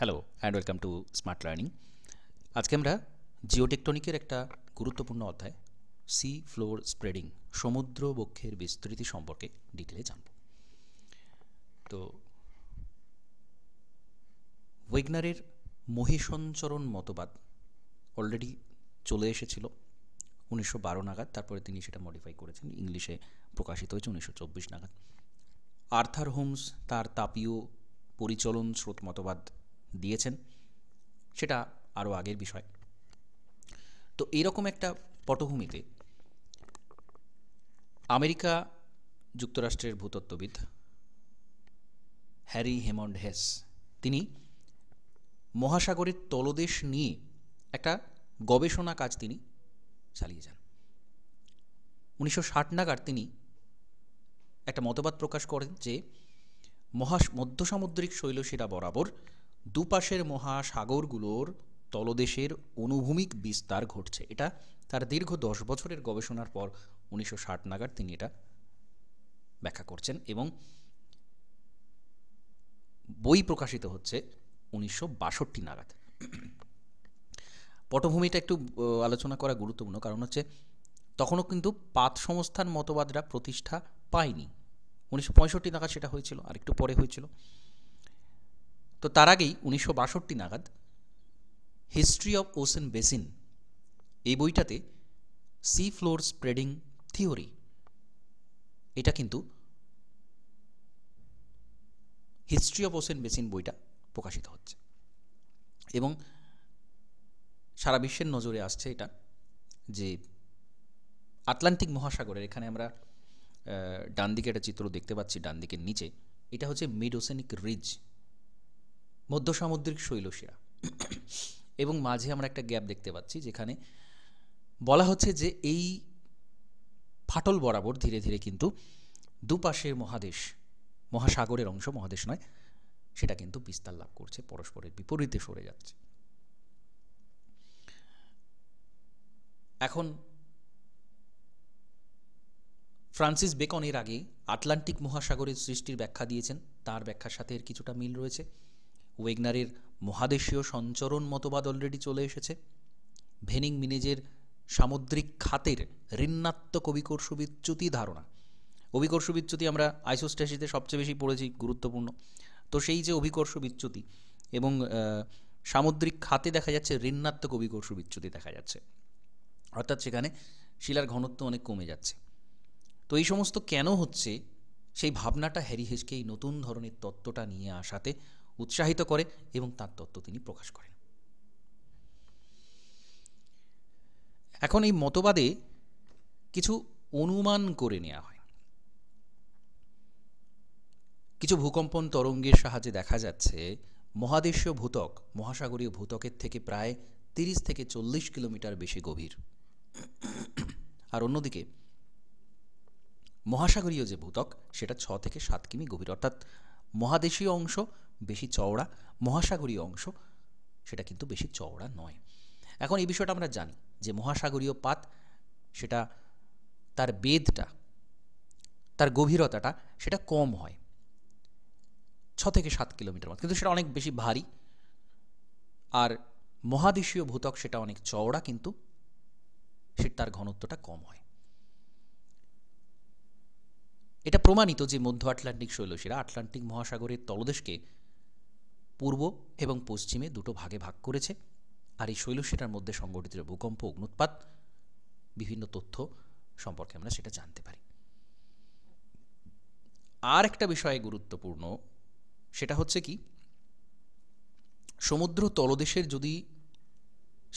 Hello and welcome to smart learning. আজকে আমরা জিওটেকটনিকের একটা গুরুত্বপূর্ণ অধ্যায় সি ফ্লোর স্প্রেডিং, সমুদ্র বক্ষের বিস্তৃতি সম্পর্কে ডিটেলে জানব। তো ওয়েগনারের মহিষঞ্চরণ মতবাদ অলরেডি চলে এসেছিল 1912 নাগাদ, তারপরে তিনি সেটা মডিফাই করেছেন, ইংলিশে প্রকাশিত হয়েছে 1924 নাগাদ। আর্থার হোমস তার তাপীয় পরিচলন স্রোত মতবাদ দিয়েছেন, সেটা আরও আগের বিষয়। তো এইরকম একটা পটভূমিতে আমেরিকা যুক্তরাষ্ট্রের ভূতত্ত্ববিদ হ্যারি হেমন্ড হেস তিনি মহাসাগরের তলদেশ নিয়ে একটা গবেষণা কাজ তিনি চালিয়ে যান। 1960 নাগাদ তিনি একটা মতবাদ প্রকাশ করেন যে মধ্য সামুদ্রিক শৈলশিরা বরাবর দুপাশের মহাসাগরগুলোর তলদেশের অনুভূমিক বিস্তার ঘটছে। এটা তার দীর্ঘ 10 বছরের গবেষণার পর 1960 নাগাদ তিনি এটা ব্যাখ্যা করছেন এবং বই প্রকাশিত হচ্ছে 1962 নাগাদ। পটভূমিটা একটু আলোচনা করা গুরুত্বপূর্ণ, কারণ হচ্ছে তখনও কিন্তু পাত সংস্থান মতবাদরা প্রতিষ্ঠা পায়নি। 1965 নাগাদ সেটা হয়েছিল, আর একটু পরে হয়েছিল। তো তার আগেই 1962 নাগাদ হিস্ট্রি অফ ওশেন বেসিন এই বইটাতে সি ফ্লোর স্প্রেডিং থিওরি, এটা কিন্তু হিস্ট্রি অফ ওশেন বেসিন বইটা প্রকাশিত হচ্ছে এবং সারা বিশ্বের নজরে আসছে এটা যে আটলান্টিক মহাসাগরের, এখানে আমরা ডান দিকে একটা চিত্র দেখতে পাচ্ছি, ডান দিকের নিচে, এটা হচ্ছে মিড ওশেনিক রিজ, মধ্য সামুদ্রিক শৈলশিরা, এবং মাঝে আমরা একটা গ্যাপ দেখতে পাচ্ছি যেখানে বলা হচ্ছে যে এই ফাটল বরাবর ধীরে ধীরে কিন্তু দুপাশের মহাসাগরের অংশ, মহাদেশ নয়, সেটা কিন্তু বিস্তার লাভ করছে, পরস্পরের বিপরীতে সরে যাচ্ছে। এখন ফ্রান্সিস বেকন এর আগে আটলান্টিক মহাসাগরের সৃষ্টির ব্যাখ্যা দিয়েছেন, তার ব্যাখ্যার সাথে এর কিছুটা মিল রয়েছে। ওয়েগনারের মহাদেশীয় সঞ্চরণ মতবাদ অলরেডি চলে এসেছে। ভেনিং মিনেজের সামুদ্রিক খাতের ঋণাত্মক অভিকর্ষ বিচ্যুতি ধারণা, অভিকর্ষ বিচ্যুতি আমরা আইসোস্ট্যাসিসে সবচেয়ে বেশি পড়েছি, গুরুত্বপূর্ণ। তো সেই যে অভিকর্ষ বিচ্যুতি এবং সামুদ্রিক খাতে দেখা যাচ্ছে ঋণাত্মক অভিকর্ষ বিচ্যুতি দেখা যাচ্ছে, অর্থাৎ সেখানে শিলার ঘনত্ব অনেক কমে যাচ্ছে। তো এই সমস্ত কেন হচ্ছে, সেই ভাবনাটা হ্যারি হেসকে এই নতুন ধরনের তত্ত্বটা নিয়ে আসাতে উৎসাহিত করে এবং তার তত্ত্ব তিনি প্রকাশ করেন। এখন এই মতবাদে কিছু অনুমান করে নেওয়া হয়। কিছু ভূকম্পন তরঙ্গের সাহায্যে দেখা যাচ্ছে মহাদেশীয় ভূত্বক মহাসাগরীয় ভূত্বকের থেকে প্রায় 30 থেকে 40 কিলোমিটার বেশি গভীর, আর অন্যদিকে মহাসাগরীয় যে ভূত্বক সেটা 6 থেকে 7 কিমি গভীর, অর্থাৎ মহাদেশীয় অংশ বেশি চওড়া, মহাসাগরীয় অংশ সেটা কিন্তু বেশি চওড়া নয়। এখন এই বিষয়টা আমরা জানি যে মহাসাগরীয় পাত, সেটা তার বেধটা, তার গভীরতাটা সেটা কম হয়, 6 থেকে 7 কিলোমিটার মতো, কিন্তু সেটা অনেক বেশি ভারী। আর মহাদেশীয় ভূত্বক সেটা অনেক চওড়া, কিন্তু তার ঘনত্বটা কম হয়। এটা প্রমাণিত যে মধ্য আটলান্টিক শৈলশিরা আটলান্টিক মহাসাগরের তলদেশকে পূর্ব এবং পশ্চিমে দুটো ভাগে ভাগ করেছে, আর এই শৈলশিরার মধ্যে সংঘটিত ভূকম্প, অগ্নুৎপাত, বিভিন্ন তথ্য সম্পর্কে আমরা সেটা জানতে পারি। আর একটা বিষয় গুরুত্বপূর্ণ, সেটা হচ্ছে কি, সমুদ্র তলদেশের যদি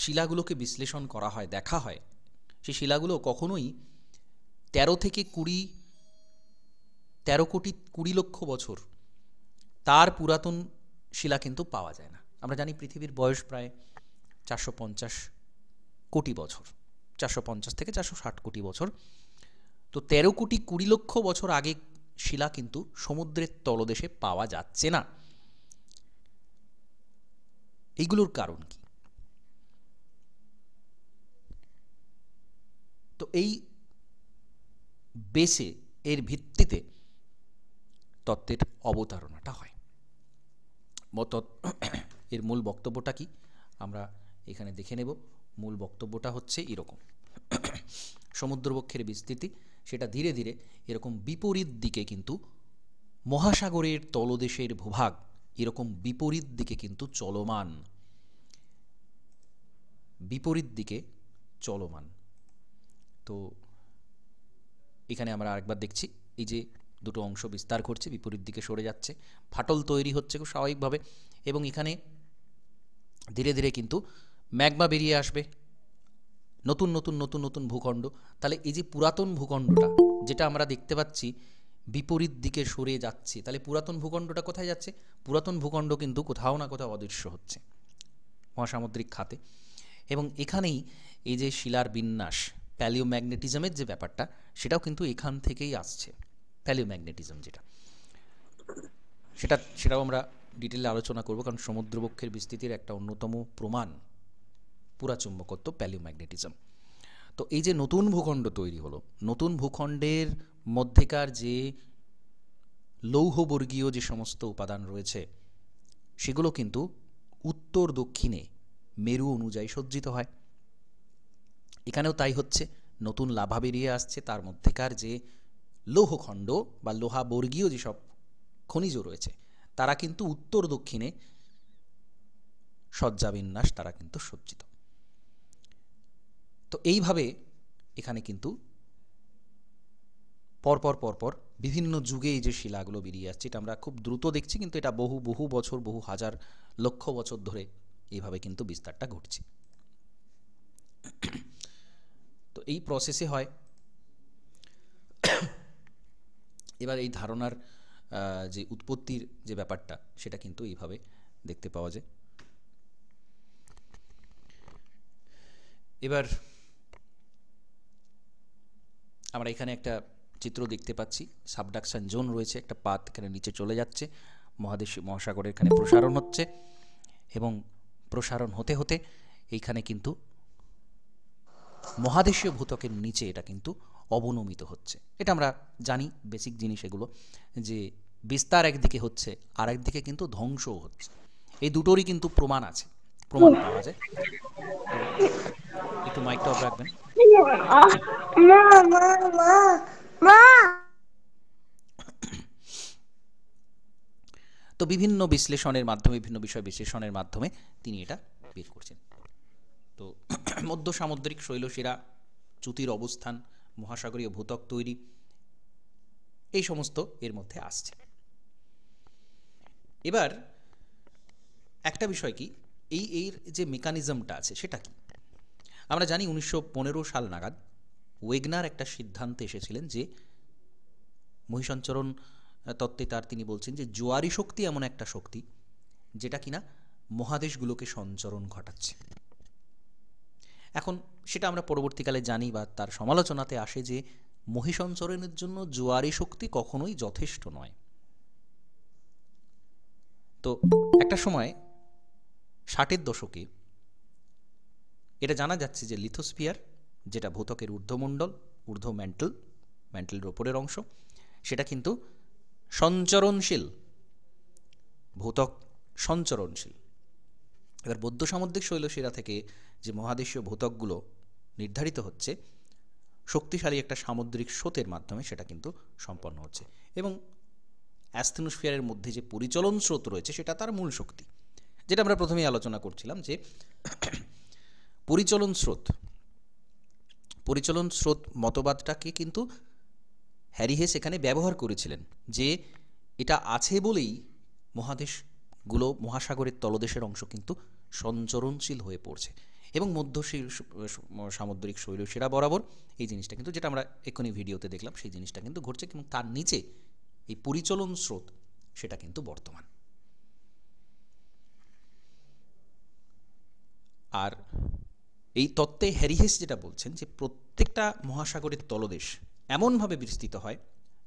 শিলাগুলোকে বিশ্লেষণ করা হয়, দেখা হয়, সেই শিলাগুলো কখনোই 13 কোটি 20 লক্ষ বছর তার পুরাতন শিলা কিন্তু পাওয়া যায় না। আমরা জানি পৃথিবীর বয়স প্রায় 450 কোটি বছর, 450 থেকে 460 কোটি বছর। তো 13 কোটি 20 লক্ষ বছর আগে শিলা কিন্তু সমুদ্রের তলদেশে পাওয়া যাচ্ছে না। এইগুলোর কারণ কি? তো এই বেসে, এর ভিত্তিতে তত্ত্বের অবতারণাটা হয়। এর মূল বক্তব্যটা কি আমরা এখানে দেখে নেব। মূল বক্তব্যটা হচ্ছে এরকম, সমুদ্রবক্ষের বিস্তৃতি সেটা ধীরে ধীরে এরকম বিপরীত দিকে কিন্তু মহাসাগরের তলদেশের ভূভাগ এরকম বিপরীত দিকে কিন্তু চলমান, বিপরীত দিকে চলমান। তো এখানে আমরা আরেকবার দেখছি এই যে দুটো অংশ বিস্তার করছে, বিপরীত দিকে সরে যাচ্ছে, ফাটল তৈরি হচ্ছে খুব স্বাভাবিকভাবে, এবং এখানে ধীরে ধীরে কিন্তু ম্যাগমা বেরিয়ে আসবে, নতুন নতুন নতুন নতুন ভূখণ্ড। তাহলে এই যে পুরাতন ভূখণ্ডটা যেটা আমরা দেখতে পাচ্ছি বিপরীত দিকে সরে যাচ্ছে, তাহলে পুরাতন ভূখণ্ডটা কোথায় যাচ্ছে? পুরাতন ভূখণ্ড কিন্তু কোথাও না কোথাও অদৃশ্য হচ্ছে মহাসামুদ্রিক খাতে। এবং এখানেই এই যে শিলার বিন্যাস, প্যালিওম্যাগনেটিজমের যে ব্যাপারটা, সেটাও কিন্তু এখান থেকেই আসছে। প্যালিওম্যাগনেটিজম যেটা, সেটাও আমরা ডিটেলে আলোচনা করব, কারণ সমুদ্রবক্ষের বিস্তৃতির একটা অন্যতম প্রমাণ পুরাচুম্বকত্ব, প্যালিওম্যাগনেটিজম। তো এই যে নতুন ভূখণ্ড তৈরি হলো, নতুন ভূখণ্ডের মধ্যেকার যে লৌহবর্গীয় যে সমস্ত উপাদান রয়েছে সেগুলো কিন্তু উত্তর দক্ষিণে মেরু অনুযায়ী সজ্জিত হয়। এখানেও তাই হচ্ছে, নতুন লাভা বেরিয়ে আসছে, তার মধ্যেকার যে লৌহখণ্ড বা লোহাবর্গীয় যেসব খনিজ রয়েছে তারা কিন্তু উত্তর দক্ষিণে সজ্জাবিন্যাস তারা কিন্তু সজ্জিত। তো এইভাবে এখানে কিন্তু পরপর পরপর বিভিন্ন যুগে এই যে শিলাগুলো বেরিয়ে আসছে, এটা আমরা খুব দ্রুত দেখছি, কিন্তু এটা বহু বহু বছর, বহু হাজার লক্ষ বছর ধরে এইভাবে কিন্তু বিস্তারটা ঘটছে। তো এই প্রসেসে হয়। এবার এই ধারণার যে উৎপত্তির যে ব্যাপারটা সেটা কিন্তু এইভাবে দেখতে পাওয়া যায়। এবার আমরা এখানে একটা চিত্র দেখতে পাচ্ছি, সাবডাকশন জোন রয়েছে, একটা পাত এখানে নিচে চলে যাচ্ছে, মহাসাগরের এখানে প্রসারণ হচ্ছে, এবং প্রসারণ হতে হতে এইখানে কিন্তু মহাদেশীয় ভূত্বকের নিচে এটা কিন্তু অবনমিত হচ্ছে। এটা আমরা জানি, বেসিক জিনিস এগুলো, যে বিস্তার একদিকে হচ্ছে আর একদিকে কিন্তু ধ্বংসও হচ্ছে। এই দুটোরই কিন্তু প্রমাণ আছে, প্রমাণ পাওয়া যায়। একটু মাইকটা অফ রাখবেন। তো বিভিন্ন বিশ্লেষণের মাধ্যমে, বিভিন্ন বিষয় বিশ্লেষণের মাধ্যমে তিনি এটা বের করছেন। তো মধ্য সামুদ্রিক শৈলশিরা, চ্যুতির অবস্থান, মহাসাগরীয় ভূত্বক তৈরি, এই সমস্ত এর মধ্যে আসছে। এবার একটা বিষয় কি, এর যে মেকানিজমটা আছে সেটা কি? আমরা জানি 1915 সাল নাগাদ ওয়েগনার একটা সিদ্ধান্তে এসেছিলেন যে মহিষঞ্চরণ তত্ত্বে তিনি বলছেন যে জোয়ারি শক্তি এমন একটা শক্তি যেটা কিনা মহাদেশগুলোকে সঞ্চরণ ঘটাচ্ছে। এখন সেটা আমরা পরবর্তীকালে জানি বা তার সমালোচনাতে আসে যে মহিষঞ্চরণের জন্য জোয়ারি শক্তি কখনোই যথেষ্ট নয়। তো একটা সময় 60-এর দশকে এটা জানা যাচ্ছে যে লিথোস্ফিয়ার, যেটা ভূত্বকের ঊর্ধ্বমণ্ডল, ঊর্ধ্ব ম্যান্টেলের ওপরের অংশ, সেটা কিন্তু সঞ্চরণশীল, ভূত্বক সঞ্চরণশীল। এবার মধ্য সামুদ্রিক শৈলশিরা থেকে যে মহাদেশীয় ভূত্বকগুলো নির্ধারিত হচ্ছে, শক্তিশালী একটা সামুদ্রিক স্রোতের মাধ্যমে সেটা কিন্তু সম্পন্ন হচ্ছে, এবং অ্যাস্থেনোস্ফিয়ারের মধ্যে যে পরিচলন স্রোত রয়েছে সেটা তার মূল শক্তি, যেটা আমরা প্রথমেই আলোচনা করছিলাম যে পরিচলন স্রোত মতবাদটাকে কিন্তু হ্যারি হেস এখানে ব্যবহার করেছিলেন, যে এটা আছে বলেই মহাদেশগুলো, মহাসাগরের তলদেশের অংশ কিন্তু সঞ্চরণশীল হয়ে পড়ছে, এবং মধ্য সামুদ্রিক শৈলশিরা বরাবর এই জিনিসটা কিন্তু, যেটা আমরা এক্ষুনি ভিডিওতে দেখলাম, সেই জিনিসটা কিন্তু ঘটছে, এবং তার নিচে এই পরিচলন স্রোত সেটা কিন্তু বর্তমান। আর এই তত্ত্বে হ্যারি হেস যেটা বলছেন যে প্রত্যেকটা মহাসাগরের তলদেশ এমনভাবে বিস্তৃত হয়,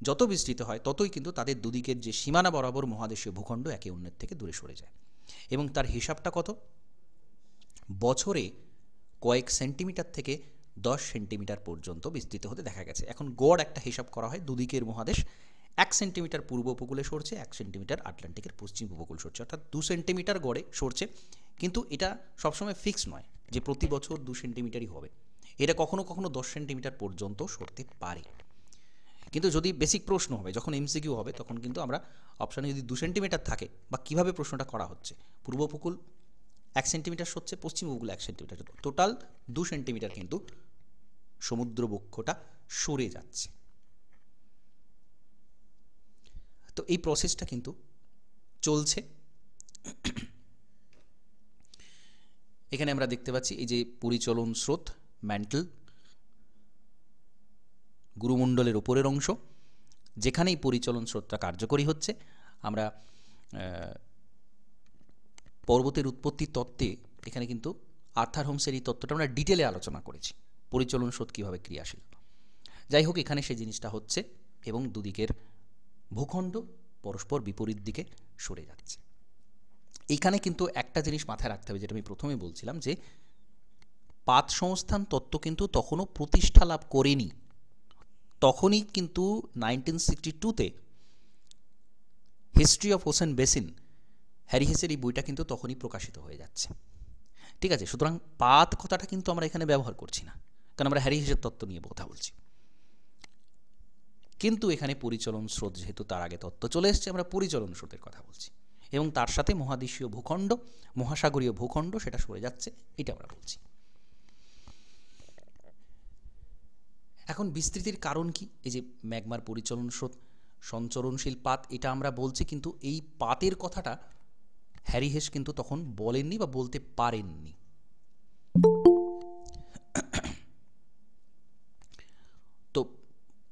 যত বিস্তৃত হয় ততই কিন্তু তাদের দুদিকের যে সীমানা বরাবর মহাদেশীয় ভূখণ্ড একে অন্যের থেকে দূরে সরে যায়, এবং তার হিসাবটা কত? বছরে কয়েক সেন্টিমিটার থেকে 10 সেন্টিমিটার পর্যন্ত বিস্তৃত হতে দেখা গেছে। এখন গড় একটা হিসাব করা হয়, দুদিকের মহাদেশ 1 সেন্টিমিটার পূর্ব উপকূলে সরছে, 1 সেন্টিমিটার আটলান্টিকের পশ্চিম উপকূল সরছে, অর্থাৎ 2 সেন্টিমিটার গড়ে সরছে। কিন্তু এটা সবসময় ফিক্স নয় যে প্রতি বছর 2 সেন্টিমিটারই হবে, এটা কখনো কখনো 10 সেন্টিমিটার পর্যন্ত সরতে পারে। কিন্তু যদি বেসিক প্রশ্ন হবে, যখন এমসিকিউ হবে, তখন কিন্তু আমরা অপশানে যদি 2 সেন্টিমিটার থাকে, বা কীভাবে প্রশ্নটা করা হচ্ছে, পূর্ব উপকূল 1 সেন্টিমিটার সরছে, পশ্চিম উপকূল 1 সেন্টিমিটার, টোটাল 2 সেন্টিমিটার কিন্তু সমুদ্র বক্ষটা সরে যাচ্ছে। তো এই প্রসেসটা কিন্তু চলছে। এখানে আমরা দেখতে পাচ্ছি এই যে পরিচলন স্রোত, ম্যান্টল, গুরুমণ্ডলের ওপরের অংশ, যেখানেই পরিচলন স্রোতটা কার্যকরী হচ্ছে। আমরা পর্বতের উৎপত্তি তত্ত্বে এখানে কিন্তু আর্থার হোমসের এই তত্ত্বটা আমরা ডিটেলে আলোচনা করেছি, পরিচলন স্রোত কীভাবে ক্রিয়াশীল। যাই হোক, এখানে সেই জিনিসটা হচ্ছে এবং দুদিকের ভূখণ্ড পরস্পর বিপরীত দিকে সরে যাচ্ছে। এইখানে কিন্তু একটা জিনিস মাথায় রাখতে হবে, যেটা আমি প্রথমে বলছিলাম, যে পাত সংস্থান তত্ত্ব কিন্তু তখনও প্রতিষ্ঠা লাভ করেনি। তখনই কিন্তু 1962-তে history of ocean basin, Harry হেসের এই বইটা কিন্তু তখনই প্রকাশিত হয়ে যাচ্ছে। ঠিক আছে, সুতরাং পাত কথাটা কিন্তু আমরা এখানে ব্যবহার করছি না, কারণ আমরা হ্যারি হেসের তত্ত্ব নিয়ে কথা বলছি। কিন্তু এখানে পরিচলন স্রোত যেহেতু তার আগে তত্ত্ব চলে এসছে, আমরা পরিচলন স্রোতের কথা বলছি, এবং তার সাথে মহাদেশীয় ভূখণ্ড, মহাসাগরীয় ভূখণ্ড সেটা সরে যাচ্ছে, এটা আমরা বলছি। এখন বিস্তৃতির কারণ কি? এই যে ম্যাগমার পরিচলন স্রোত, সঞ্চরণশীল পাত, এটা আমরা বলছি, কিন্তু এই পাতের কথাটা হ্যারি হেস কিন্তু তখন বলেননি বা বলতে পারেননি। তো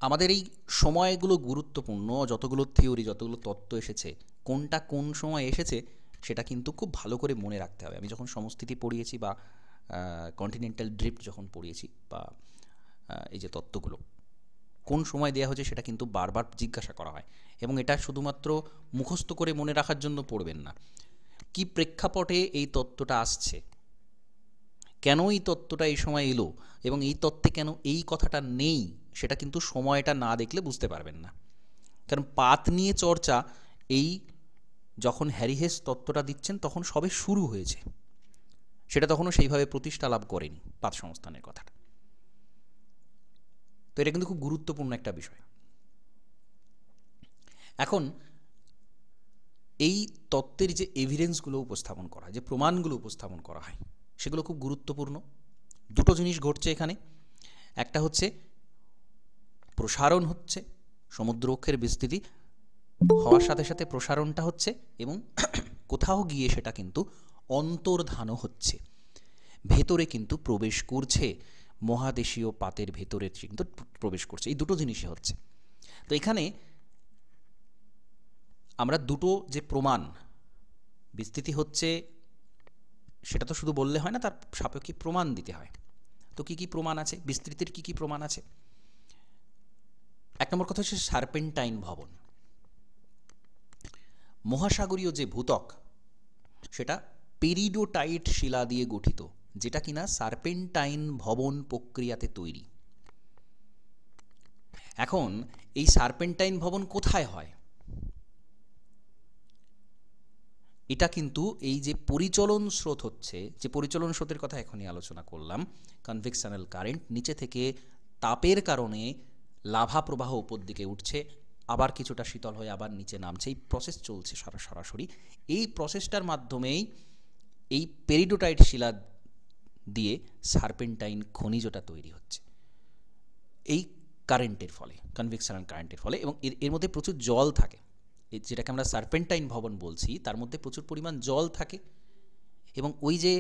আমাদের এই সময়গুলো গুরুত্বপূর্ণ, যতগুলো থিওরি, যতগুলো তত্ত্ব এসেছে, কোনটা কোন সময় এসেছে সেটা কিন্তু খুব ভালো করে মনে রাখতে হবে। আমি যখন সমস্থিতি পড়িয়েছি বা কন্টিনেন্টাল ড্রিফট যখন পড়িয়েছি, বা এই যে তত্ত্বগুলো কোন সময় দেওয়া হয়েছে সেটা কিন্তু বারবার জিজ্ঞাসা করা হয়, এবং এটা শুধুমাত্র মুখস্থ করে মনে রাখার জন্য পড়বেন না। কি প্রেক্ষাপটে এই তত্ত্বটা আসছে, কেন এই তত্ত্বটা এই সময় এলো, এবং এই তত্ত্বে কেন এই কথাটা নেই, সেটা কিন্তু সময়টা না দেখলে বুঝতে পারবেন না। কারণ পাত নিয়ে চর্চা এই যখন হ্যারি হেস তত্ত্বটা দিচ্ছেন তখন সবে শুরু হয়েছে, সেটা তখনও সেইভাবে প্রতিষ্ঠা লাভ করেনি পাত সংস্থানের কথাটা। তো এটা কিন্তু খুব গুরুত্বপূর্ণ একটা বিষয়। এখন এই তত্ত্বের যে এভিডেন্সগুলো উপস্থাপন করা হয়, যে প্রমাণগুলো উপস্থাপন করা হয়, সেগুলো খুব গুরুত্বপূর্ণ। দুটো জিনিস ঘটছে এখানে। একটা হচ্ছে প্রসারণ হচ্ছে, সমুদ্র অক্ষের বিস্তৃতি হওয়ার সাথে সাথে প্রসারণটা হচ্ছে, এবং কোথাও গিয়ে সেটা কিন্তু অন্তর্ধানও হচ্ছে, ভেতরে কিন্তু প্রবেশ করছে, মহাদেশীয় পাতের ভেতরে কিন্তু প্রবেশ করছে। এই দুটো জিনিসই হচ্ছে। তো এখানে আমরা দুটো যে প্রমাণ, বিস্তৃতি হচ্ছে সেটা তো শুধু বললে হয় না, তার সাপেক্ষে প্রমাণ দিতে হয়। তো কি কি প্রমাণ আছে, বিস্তৃতির কি কি প্রমাণ আছে? এক নম্বর কথা হচ্ছে সার্পেন্টাইন ভবন। মহাসাগরীয় যে ভূত্বক সেটা পেরিডোটাইট শিলা দিয়ে গঠিত, যেটা কিনা সার্পেন্টাইন ভবন প্রক্রিয়াতে তৈরি। এখন এই সার্পেন্টাইন ভবন কোথায় হয়? এটা কিন্তু এই যে পরিচলন স্রোত হচ্ছে, যে পরিচলন স্রোতের কথা এখনই আলোচনা করলাম, কনভেকশনাল কারেন্ট, নিচে থেকে তাপের কারণে লাভা প্রবাহ উপর দিকে উঠছে, আবার কিছুটা শীতল হয়ে আবার নিচে নামছে, এই প্রসেস চলছে সরাসরি। এই প্রসেসটার মাধ্যমেই এই পেরিডোটাইট শিলা দিয়ে সার্পেন্টাইন খনিজটা তৈরি হচ্ছে, এই কারেন্টের ফলে, কনভেকশনাল কারেন্টের ফলে। এবং এর মধ্যে প্রচুর জল থাকে, যেটাকে আমরা সার্পেন্টাইন ভবন বলছি, তার মধ্যে প্রচুর পরিমাণ জল থাকে, এবং ওই যে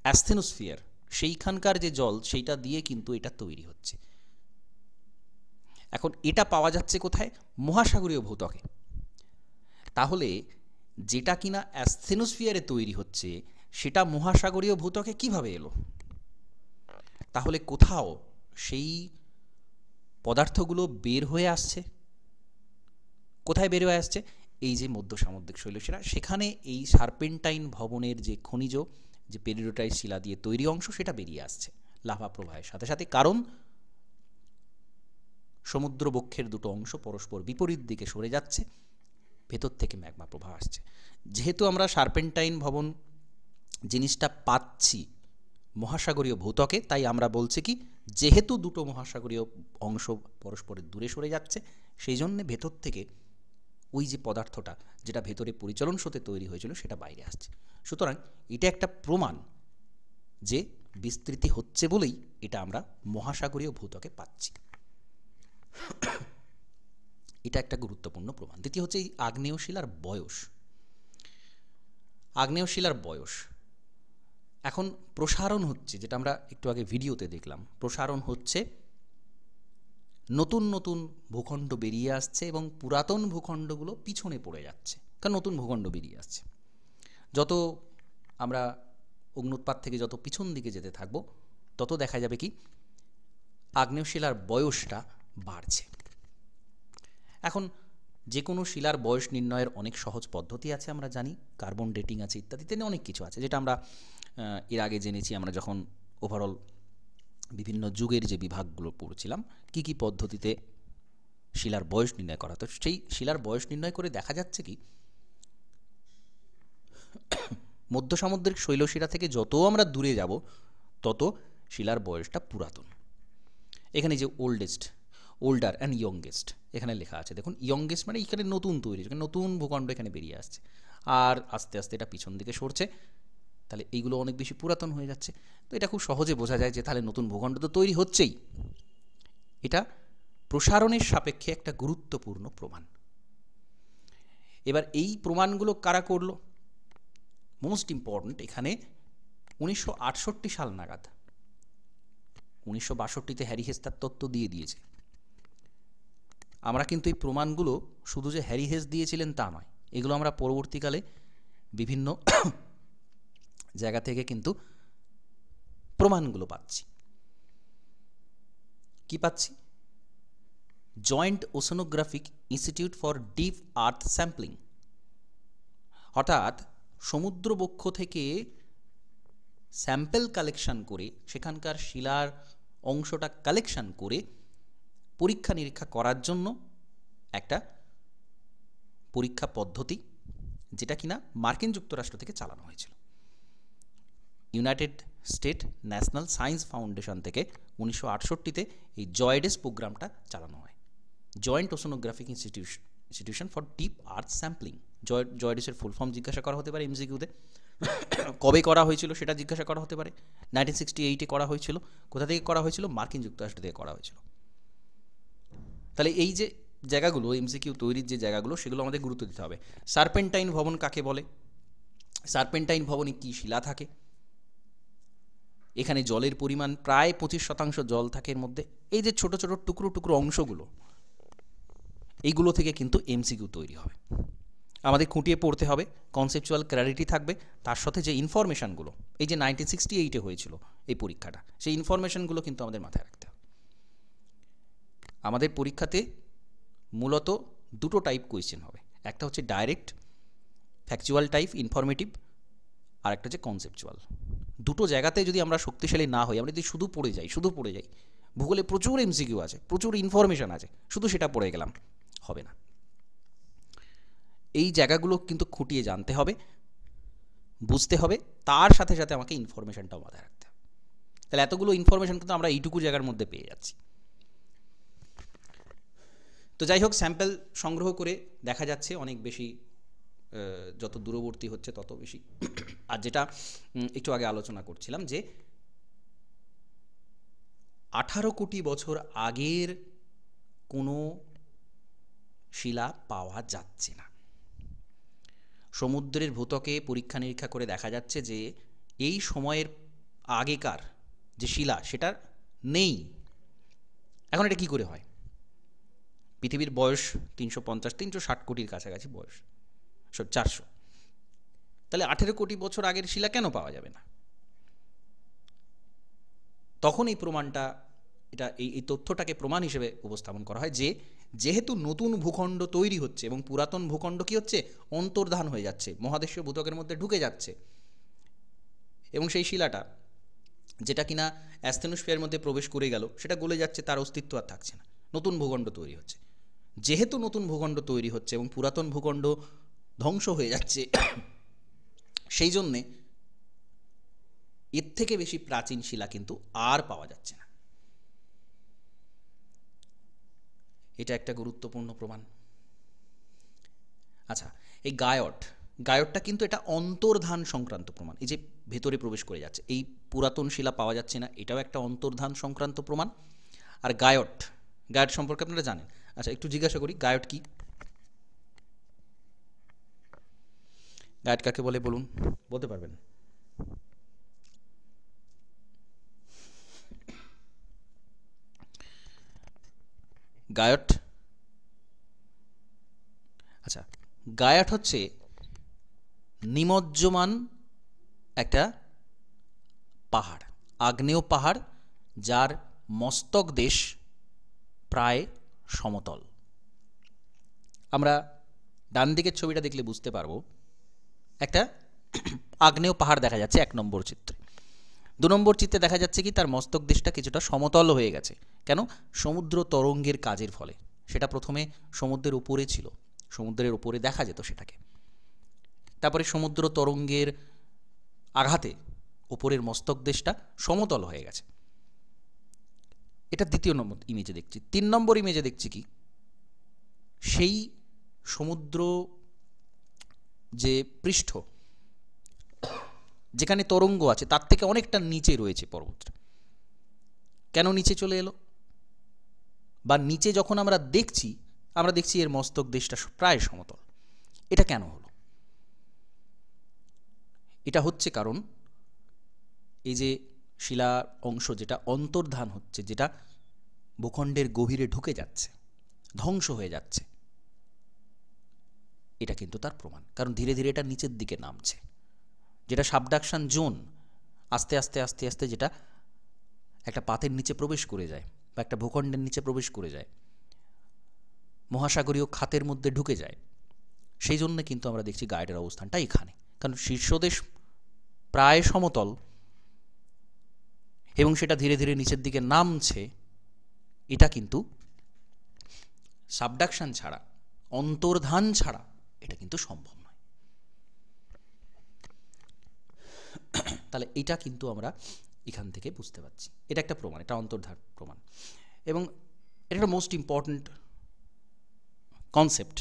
অ্যাস্থেনোস্ফিয়ার, সেইখানকার যে জল, সেইটা দিয়ে কিন্তু এটা তৈরি হচ্ছে। এখন এটা পাওয়া যাচ্ছে কোথায়? মহাসাগরীয় ভূত্বকে। তাহলে যেটা কিনা অ্যাস্থেনোস্ফিয়ারে তৈরি হচ্ছে সেটা মহাসাগরীয় ভূত্বকে কিভাবে এলো? তাহলে কোথাও সেই পদার্থগুলো বের হয়ে আসছে। কোথায় বের হয়ে আসছে? এই যে মধ্য সামুদ্রিক শৈলশিরা, সেখানে এই সার্পেন্টাইন ভবনের যে খনিজ, যে পেরিডোটাইট শিলা দিয়ে তৈরি অংশ, সেটা বেরিয়ে আসছে লাভা প্রবাহের সাথে সাথে। কারণ সমুদ্রবক্ষের দুটো অংশ পরস্পর বিপরীত দিকে সরে যাচ্ছে, ভেতর থেকে ম্যাগমা প্রবাহ আসছে। যেহেতু আমরা সার্পেন্টাইন ভবন জিনিসটা পাচ্ছি মহাসাগরীয় ভূত্বকে, তাই আমরা বলছি কি, যেহেতু দুটো মহাসাগরীয় অংশ পরস্পরের দূরে সরে যাচ্ছে, সেই জন্যে ভেতর থেকে ওই যে পদার্থটা যেটা ভেতরে পরিচলন স্রোতে তৈরি হয়েছিল সেটা বাইরে আসছে। সুতরাং এটা একটা প্রমাণ যে বিস্তৃতি হচ্ছে বলেই এটা আমরা মহাসাগরীয় ভূত্বকে পাচ্ছি। এটা একটা গুরুত্বপূর্ণ প্রমাণ। দ্বিতীয় হচ্ছে এই আগ্নেয় শিলার বয়স। আগ্নেয় শিলার বয়স এখন প্রসারণ হচ্ছে, যেটা আমরা একটু আগে ভিডিওতে দেখলাম, প্রসারণ হচ্ছে, নতুন নতুন ভূখণ্ড বেরিয়ে আসছে এবং পুরাতন ভূখণ্ডগুলো পিছনে পড়ে যাচ্ছে, কারণ নতুন ভূখণ্ড বেরিয়ে আসছে। যত আমরা অগ্ন্যুৎপাত থেকে যত পিছন দিকে যেতে থাকব, তত দেখা যাবে কি আগ্নেয় শিলার বয়সটা বাড়ছে। এখন যে কোনো শিলার বয়স নির্ণয়ের অনেক সহজ পদ্ধতি আছে, আমরা জানি, কার্বন ডেটিং আছে, ইত্যাদিতে অনেক কিছু আছে, যেটা আমরা এর আগে জেনেছি। আমরা যখন ওভারঅল বিভিন্ন যুগের যে বিভাগগুলো পড়ছিলাম, কি কি পদ্ধতিতে শিলার বয়স নির্ণয় করা হতো, সেই শিলার বয়স নির্ণয় করে দেখা যাচ্ছে কি মধ্য সামুদ্রিক শৈলশিরা থেকে যত আমরা দূরে যাব, তত শিলার বয়সটা পুরাতন। এখানে যে ওল্ডেস্ট, ওল্ডার অ্যান্ড ইয়ংগেস্ট এখানে লেখা আছে, দেখুন, ইয়ংগেস্ট মানে এখানে নতুন তৈরি, নতুন ভূখণ্ড এখানে বেরিয়ে আসছে, আর আস্তে আস্তে এটা পিছন দিকে সরছে, তাহলে এইগুলো অনেক বেশি পুরাতন হয়ে যাচ্ছে। তো এটা খুব সহজে বোঝা যায় যে তাহলে নতুন ভূখণ্ড তো তৈরি হচ্ছেই। এটা প্রসারণের সাপেক্ষে একটা গুরুত্বপূর্ণ প্রমাণ। এবার এই প্রমাণগুলো কারা করলো? মোস্ট ইম্পর্ট্যান্ট এখানে 1968 সাল নাগাদ, 1962তে হ্যারি হেস তার তত্ত্ব দিয়ে দিয়েছে। আমরা কিন্তু এই প্রমাণগুলো শুধু যে হ্যারি হেস দিয়েছিলেন তা নয়, এগুলো আমরা পরবর্তীকালে বিভিন্ন জায়গা থেকে কিন্তু প্রমাণগুলো পাচ্ছি। কি পাচ্ছি? Joint oceanographic institute for deep earth sampling, অর্থাৎ সমুদ্রবক্ষ থেকে স্যাম্পল কালেকশন করে, সেখানকার শিলার অংশটা কালেকশন করে পরীক্ষা নিরীক্ষা করার জন্য একটা পরীক্ষা পদ্ধতি, যেটা কিনা মার্কিন যুক্তরাষ্ট্র থেকে চালানো হয়েছিল। United State National Science Foundation থেকে 1968তে এই জয়েডেস প্রোগ্রামটা চালানো হয়, joint oceanographic institution for deep earth sampling. জয়েডেসের ফুল ফর্ম জিজ্ঞাসা করা হতে পারে এমসিকিউতে। কবে করা হয়েছিল সেটা জিজ্ঞাসা করা হতে পারে। 1968-এ করা হয়েছিল। কোথা থেকে করা হয়েছিল? মার্কিন যুক্তরাষ্ট্র থেকে করা হয়েছিল। তাহলে এই যে জায়গাগুলো, এমসিকিউ তৈরির যে জায়গাগুলো, সেগুলো আমাদের গুরুত্ব দিতে হবে। সার্পেন্টাইন ভবন কাকে বলে? সার্পেন্টাইন ভবনে কী শিলা থাকে? এখানে জলের পরিমাণ প্রায় 25% জল থাকে এর মধ্যে। এই যে ছোট ছোট টুকরো টুকরো অংশগুলো, এইগুলো থেকে কিন্তু এমসিকিউ তৈরি হবে। আমাদের খুঁটিয়ে পড়তে হবে, কনসেপচুয়াল ক্ল্যারিটি থাকবে, তার সাথে যে ইনফরমেশানগুলো, এই যে 1968-এ হয়েছিল এই পরীক্ষাটা, সেই ইনফরমেশানগুলো কিন্তু আমাদের মাথায় রাখতে হবে। আমাদের পরীক্ষাতে মূলত দুটো টাইপ কোয়েশ্চেন হবে, একটা হচ্ছে ডাইরেক্ট ফ্যাকচুয়াল টাইপ ইনফরমেটিভ, আর একটা হচ্ছে কনসেপচুয়াল। দুটো জায়গাতে যদি আমরা শক্তিশালী না হই, আমরা যদি শুধু পড়ে যাই, ভূগোলে প্রচুর এমসিকিউ আছে, প্রচুর ইনফরমেশান আছে, শুধু সেটা পড়ে গেলাম, হবে না। এই জায়গাগুলো কিন্তু খুঁটিয়ে জানতে হবে, বুঝতে হবে, তার সাথে সাথে আমাকে ইনফরমেশানটাও মাথায় রাখতে হবে। তাহলে এতগুলো ইনফরমেশান কিন্তু আমরা এইটুকু জায়গার মধ্যে পেয়ে যাচ্ছি। তো যাই হোক, স্যাম্পল সংগ্রহ করে দেখা যাচ্ছে অনেক বেশি, যত দূরবর্তী হচ্ছে তত বেশি। আর যেটা একটু আগে আলোচনা করছিলাম যে 18 কোটি বছর আগের কোনো শিলা পাওয়া যাচ্ছে না। সমুদ্রের ভূত্বকে পরীক্ষা নিরীক্ষা করে দেখা যাচ্ছে যে এই সময়ের আগেকার যে শিলা সেটা নেই। এখন এটা কী করে হয়? পৃথিবীর বয়স 350-360 কোটির কাছাকাছি বয়স, 400। তাহলে 18 কোটি বছর আগের শিলা কেন পাওয়া যাবে না? তখন এই প্রমাণটা, এই তথ্যটাকে প্রমাণ হিসেবে উপস্থাপন করা হয় যে যেহেতু নতুন ভূখণ্ড তৈরি হচ্ছে এবং পুরাতন ভূখণ্ড কী হচ্ছে, অন্তর্ধান হয়ে যাচ্ছে, মহাদেশীয় ভূত্বকের মধ্যে ঢুকে যাচ্ছে, এবং সেই শিলাটা যেটা কিনা অ্যাসথেনোস্ফিয়ারের মধ্যে প্রবেশ করে গেল সেটা গলে যাচ্ছে, তার অস্তিত্ব আর থাকছে না। নতুন ভূখণ্ড তৈরি হচ্ছে। যেহেতু নতুন ভূখণ্ড তৈরি হচ্ছে এবং পুরাতন ভূখণ্ড ধ্বংস হয়ে যাচ্ছে, সেই জন্যে এর থেকে বেশি প্রাচীন শিলা কিন্তু আর পাওয়া যাচ্ছে না। এটা একটা গুরুত্বপূর্ণ প্রমাণ। আচ্ছা, এই গায়টটা কিন্তু এটা অন্তর্ধান সংক্রান্ত প্রমাণ। এই যে ভেতরে প্রবেশ করে যাচ্ছে, এই পুরাতন শিলা পাওয়া যাচ্ছে না, এটাও একটা অন্তর্ধান সংক্রান্ত প্রমাণ। আর গায়ট সম্পর্কে আপনারা জানেন। আচ্ছা, একটু জিজ্ঞাসা করি, গায়ট কি? গায়ট কাকে বলে বলুন, বলতে পারবেন? গায়ট, আচ্ছা, গায়ট হচ্ছে নিমজ্জমান একটা পাহাড়, আগ্নেয় পাহাড়, যার মস্তক দেশ প্রায় সমতল। আমরা ডান দিকের ছবিটা দেখলে বুঝতে পারবো একটা আগ্নেয় পাহাড় দেখা যাচ্ছে 1 নম্বর চিত্রে। 2 নম্বর চিত্রে দেখা যাচ্ছে কি তার মস্তক দেশটা কিছুটা সমতল হয়ে গেছে। কেন? সমুদ্র তরঙ্গের কাজের ফলে। সেটা প্রথমে সমুদ্রের উপরে ছিল, সমুদ্রের উপরে দেখা যেত সেটাকে, তারপরে সমুদ্র তরঙ্গের আঘাতে উপরের মস্তক দেশটা সমতল হয়ে গেছে। এটা 2 নম্বর ইমেজে দেখছি। 3 নম্বর ইমেজে দেখছি কি সেই সমুদ্র যে পৃষ্ঠ, যেখানে তরঙ্গ আছে তার থেকে অনেকটা নিচে রয়েছে পর্বতটা। কেন নিচে চলে এলো? বা নিচে যখন আমরা দেখছি এর মস্তক দেশটা প্রায় সমতল। এটা কেন হলো? এটা হচ্ছে কারণ এই যে শিলা অংশ যেটা অন্তর্ধান হচ্ছে, যেটা ভূখণ্ডের গভীরে ঢুকে যাচ্ছে, ধ্বংস হয়ে যাচ্ছে, এটা কিন্তু তার প্রমাণ। কারণ ধীরে ধীরে এটা নিচের দিকে নামছে, যেটা সাবডাকশন জোন, আস্তে আস্তে আস্তে আস্তে যেটা একটা পাতের নিচে প্রবেশ করে যায় বা একটা ভূখণ্ডের নিচে প্রবেশ করে যায়, মহাসাগরীয় খাতের মধ্যে ঢুকে যায়। সেই জন্য কিন্তু আমরা দেখছি গায়টের অবস্থানটা এখানে, কারণ শীর্ষদেশ প্রায় সমতল এবং সেটা ধীরে ধীরে নিচের দিকে নামছে। এটা কিন্তু সাবডাকশন ছাড়া, অন্তর্ধান ছাড়া এটা কিন্তু সম্ভব নয়। তাহলে এটা কিন্তু আমরা এখান থেকে বুঝতে পারছি, এটা একটা প্রমাণ, এটা অন্তর্ধান প্রমাণ। এবং এটা একটা মোস্ট ইম্পর্ট্যান্ট কনসেপ্ট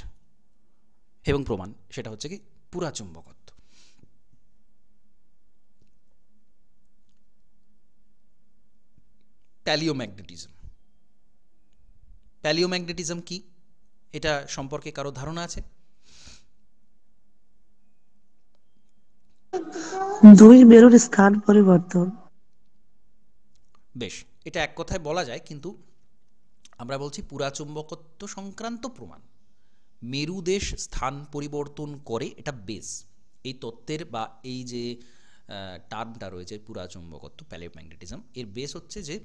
এবং প্রমাণ, সেটা হচ্ছে কি পুরাচুম্বকত্ব। প্যালিওম্যাগনেটিজম কি, এটা সম্পর্কে কারো ধারণা আছে? দুই মেরুর স্থান পরিবর্তন। বেশ, এটা এক কথায় বলা যায়, কিন্তু আমরা বলছি পুরাচুম্বকত্ব সংক্রান্ত প্রমাণ। মেরুদেশ স্থান পরিবর্তন করে, এটা বেস এই তত্ত্বের, বা এই যে টার্মটা রয়েছে পুরাচুম্বকত্ব, প্যালিওম্যাগনেটিজম, এর বেস হচ্ছে যে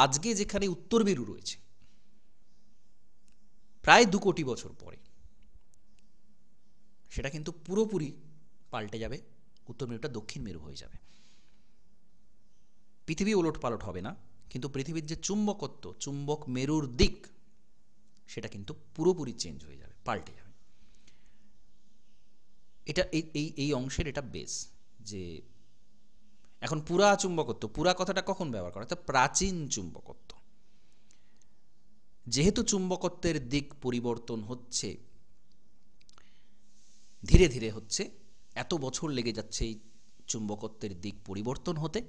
আজকে যেখানে উত্তর মেরু রয়েছে, প্রায় 2 কোটি বছর পরে সেটা কিন্তু পুরোপুরি পাল্টে যাবে, উত্তর মেরুটা দক্ষিণ মেরু হয়ে যাবে। পৃথিবী ওলট পালট হবে না, কিন্তু পৃথিবীর যে চুম্বকত্ব, চুম্বক মেরুর দিক, সেটা কিন্তু পুরোপুরি চেঞ্জ হয়ে যাবে, পাল্টে যাবে। এটা এই অংশের এটা বেস। যে এখন পুরা চুম্বকত্ব, পুরা কথাটা কখন ব্যবহার করা? প্রাচীন চুম্বকত্ব। যেহেতু চুম্বকত্বের দিক পরিবর্তন হচ্ছে, ধীরে ধীরে হচ্ছে, এত বছর লেগে যাচ্ছে এই চুম্বকত্বের দিক পরিবর্তন হতে,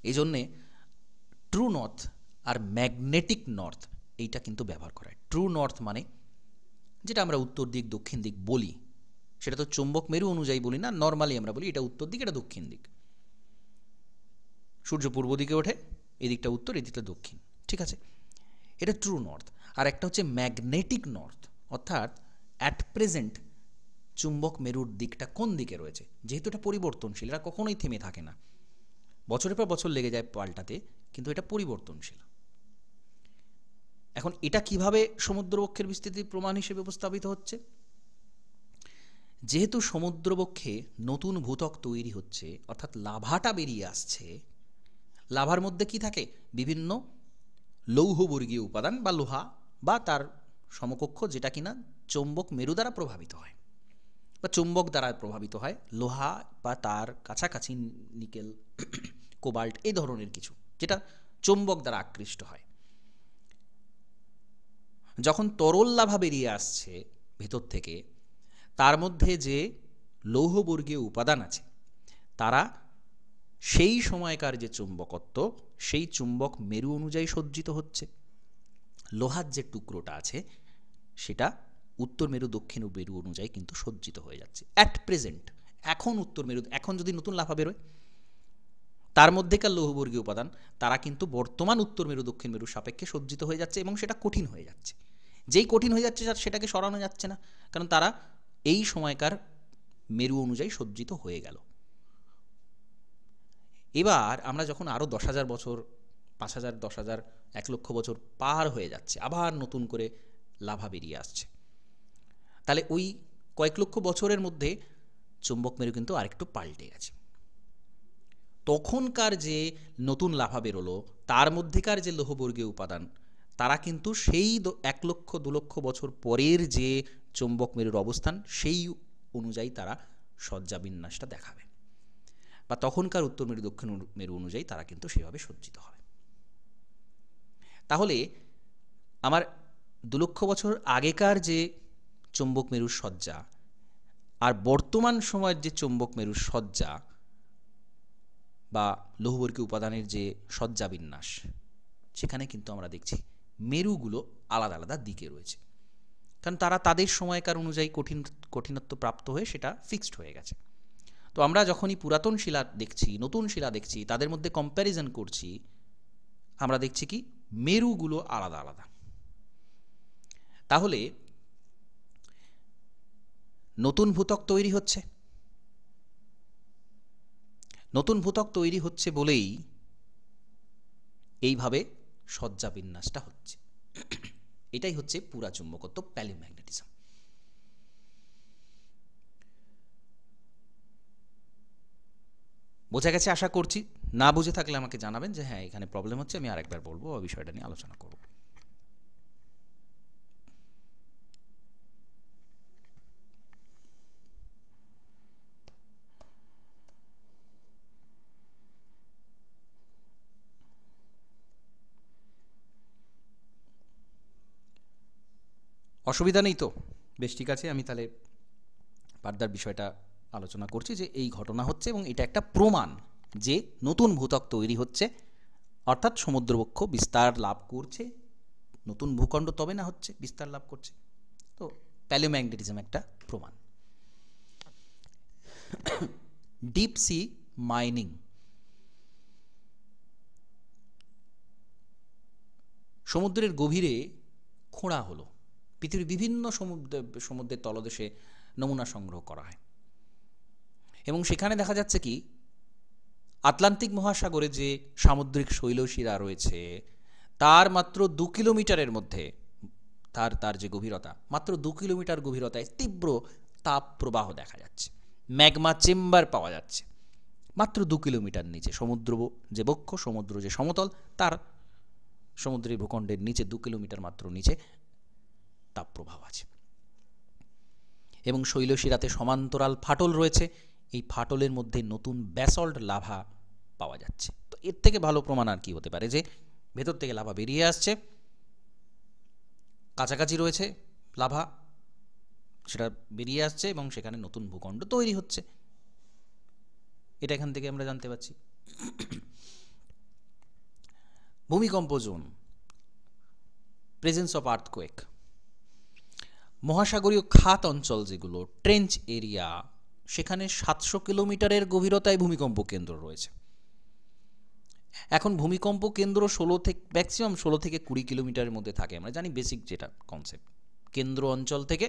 এই জন্যে ট্রু নর্থ আর ম্যাগনেটিক নর্থ এইটা কিন্তু ব্যবহার করা হয়। ট্রু নর্থ মানে যেটা আমরা উত্তর দিক দক্ষিণ দিক বলি, সেটা তো চুম্বক মেরু অনুযায়ী বলি না, নর্মালি আমরা বলি এটা উত্তর দিক, এটা দক্ষিণ দিক। সূর্য পূর্ব দিকে ওঠে, এই দিকটা উত্তর, এই দিকটা দক্ষিণ, ঠিক আছে? এটা ট্রু নর্থ। আর একটা হচ্ছে ম্যাগনেটিক নর্থ, অর্থাৎ অ্যাট প্রেজেন্ট চুম্বক মেরুর দিকটা কোন দিকে রয়েছে। যেহেতু এটা পরিবর্তনশীল, এটা কখনোই থেমে থাকে না, বছরের পর বছর লেগে যায় পাল্টাতে, কিন্তু এটা পরিবর্তনশীল। এখন এটা কিভাবে সমুদ্রবক্ষের বিস্তৃতির প্রমাণ হিসেবে উপস্থাপিত হচ্ছে? যেহেতু সমুদ্রবক্ষে নতুন ভূত্বক তৈরি হচ্ছে, অর্থাৎ লাভাটা বেরিয়ে আসছে, লাভার মধ্যে কি থাকে? বিভিন্ন লৌহবর্গীয় উপাদান বা লোহা বা তার সমকক্ষ, যেটা কিনা চৌম্বক মেরু দ্বারা প্রভাবিত হয় বা চুম্বক দ্বারা প্রভাবিত হয়, লোহা বা তার কাছাকাছি নিকেল, কোবাল্ট, এই ধরনের কিছু, যেটা চুম্বক দ্বারা আকৃষ্ট হয়। যখন তরল লাভা বেরিয়ে আসছে ভেতর থেকে, তার মধ্যে যে লৌহবর্গীয় উপাদান আছে তারা সেই সময়কার যে চুম্বকত্ব, সেই চুম্বক মেরু অনুযায়ী সজ্জিত হচ্ছে। লোহার যে টুকরোটা আছে সেটা উত্তর মেরু দক্ষিণ মেরু অনুযায়ী কিন্তু সজ্জিত হয়ে যাচ্ছে অ্যাট প্রেজেন্ট। এখন উত্তর মেরু, এখন যদি নতুন লাভা বেরোয় তার মধ্যেকার লৌহবর্গীয় উপাদান তারা কিন্তু বর্তমান উত্তর মেরু দক্ষিণ মেরুর সাপেক্ষে সজ্জিত হয়ে যাচ্ছে এবং সেটা কঠিন হয়ে যাচ্ছে। যেই কঠিন হয়ে যাচ্ছে সেটাকে সরানো যাচ্ছে না, কারণ তারা এই সময়কার মেরু অনুযায়ী সজ্জিত হয়ে গেল। এবার আমরা যখন আরও 10,000 বছর, 5,000, 10,000, 1,00,000 বছর পার হয়ে যাচ্ছে, আবার নতুন করে লাভা বেরিয়ে আসছে, তাহলে ওই কয়েক লক্ষ বছরের মধ্যে চুম্বক মেরু কিন্তু আরেকটু পাল্টে গেছে। তখনকার যে নতুন লাভা বেরোলো তার মধ্যেকার যে লৌহবর্গীয় উপাদান তারা কিন্তু সেই 1,00,000, 2,00,000 বছর পরের যে চুম্বক মেরুর অবস্থান সেই অনুযায়ী তারা সজ্জা বিন্যাসটা দেখাবে, বা তখনকার উত্তর মেরু দক্ষিণ মেরু অনুযায়ী তারা কিন্তু সেভাবে সজ্জিত হবে। তাহলে আমার 2,00,000 বছর আগেকার যে চুম্বক মেরুর সজ্জা আর বর্তমান সময়ের যে চুম্বক মেরুর সজ্জা বা লৌহবর্গীয় উপাদানের যে সজ্জা বিন্যাস, সেখানে কিন্তু আমরা দেখছি মেরুগুলো আলাদা আলাদা দিকে রয়েছে, কারণ তারা তাদের সময়কার অনুযায়ী কঠিনত্ব প্রাপ্ত হয়ে সেটা ফিক্সড হয়ে গেছে। তো আমরা যখনই পুরাতন শিলা দেখছি, নতুন শিলা দেখছি, তাদের মধ্যে কম্প্যারিজন করছি, আমরা দেখছি কি মেরুগুলো আলাদা আলাদা। তাহলে নতুন ভূত্বক তৈরি হচ্ছে, নতুন ভূত্বক তৈরি হচ্ছে বলেই এইভাবে সজ্জা বিন্যাসটা হচ্ছে। এটাই হচ্ছে পুরা চুম্বকত্ব, প্যালিওম্যাগনেটিজম। বোঝা গেছে আশা করছি। না বুঝে থাকলে আমাকে জানাবেন যে হ্যাঁ এখানে প্রবলেম হচ্ছে, আমি আরেকবার বলবো, বিষয়টা নিয়ে আলোচনা করব। অসুবিধা নেই তো? বেশ, ঠিক আছে। আমি তাহলে ফার্দার বিষয়টা আলোচনা করছি যে এই ঘটনা হচ্ছে এবং এটা একটা প্রমাণ যে নতুন ভূত্বক তৈরি হচ্ছে, অর্থাৎ সমুদ্রবক্ষ বিস্তার লাভ করছে, নতুন ভূখণ্ড তবে না হচ্ছে, বিস্তার লাভ করছে। তো প্যালিওম্যাগনেটিজম একটা প্রমাণ। ডিপ সি মাইনিং, সমুদ্রের গভীরে খোঁড়া হলো, পৃথিবীর বিভিন্ন সমুদ্রের তলদেশে নমুনা সংগ্রহ করা হয় এবং সেখানে দেখা যাচ্ছে কি আটলান্টিক মহাসাগরে যে সামুদ্রিক শৈলশিরা রয়েছে তার মাত্র 2 কিলোমিটারের মধ্যে, তার যে গভীরতা, মাত্র 2 কিলোমিটার গভীরতায় তীব্র তাপ প্রবাহ দেখা যাচ্ছে, ম্যাগমা চেম্বার পাওয়া যাচ্ছে মাত্র 2 কিলোমিটার নিচে। সমুদ্র যে বক্ষ, সমুদ্র যে সমতল, তার সমুদ্রের ভূখণ্ডের নিচে 2 কিলোমিটার মাত্র নিচে তাপ প্রবাহ আছে এবং শৈলশিরাতে সমান্তরাল ফাটল রয়েছে। এই ফাটলের মধ্যে নতুন ব্যাসল্ট লাভা পাওয়া যাচ্ছে। তো এর থেকে ভালো প্রমাণ আর কি হতে পারে যে ভেতর থেকে লাভা বেরিয়ে আসছে, কাছাকাছি রয়েছে লাভা, সেটা বেরিয়ে আসছে এবং সেখানে নতুন ভূখণ্ড তৈরি হচ্ছে। এটা এখান থেকে আমরা জানতে পারছি। ভূমিকম্প জোন, প্রেজেন্স অফ আর্থকোয়েক, মহাসাগরীয় খাত অঞ্চল যেগুলো, ট্রেঞ্চ এরিয়া, সেখানে 700 কিলোমিটারের গভীরতায় ভূমিকম্প কেন্দ্র রয়েছে। এখন ভূমিকম্প কেন্দ্র ম্যাক্সিমাম 16 থেকে 20 কিলোমিটারের মধ্যে থাকে, আমরা জানি বেসিক যেটা কনসেপ্ট, কেন্দ্র অঞ্চল থেকে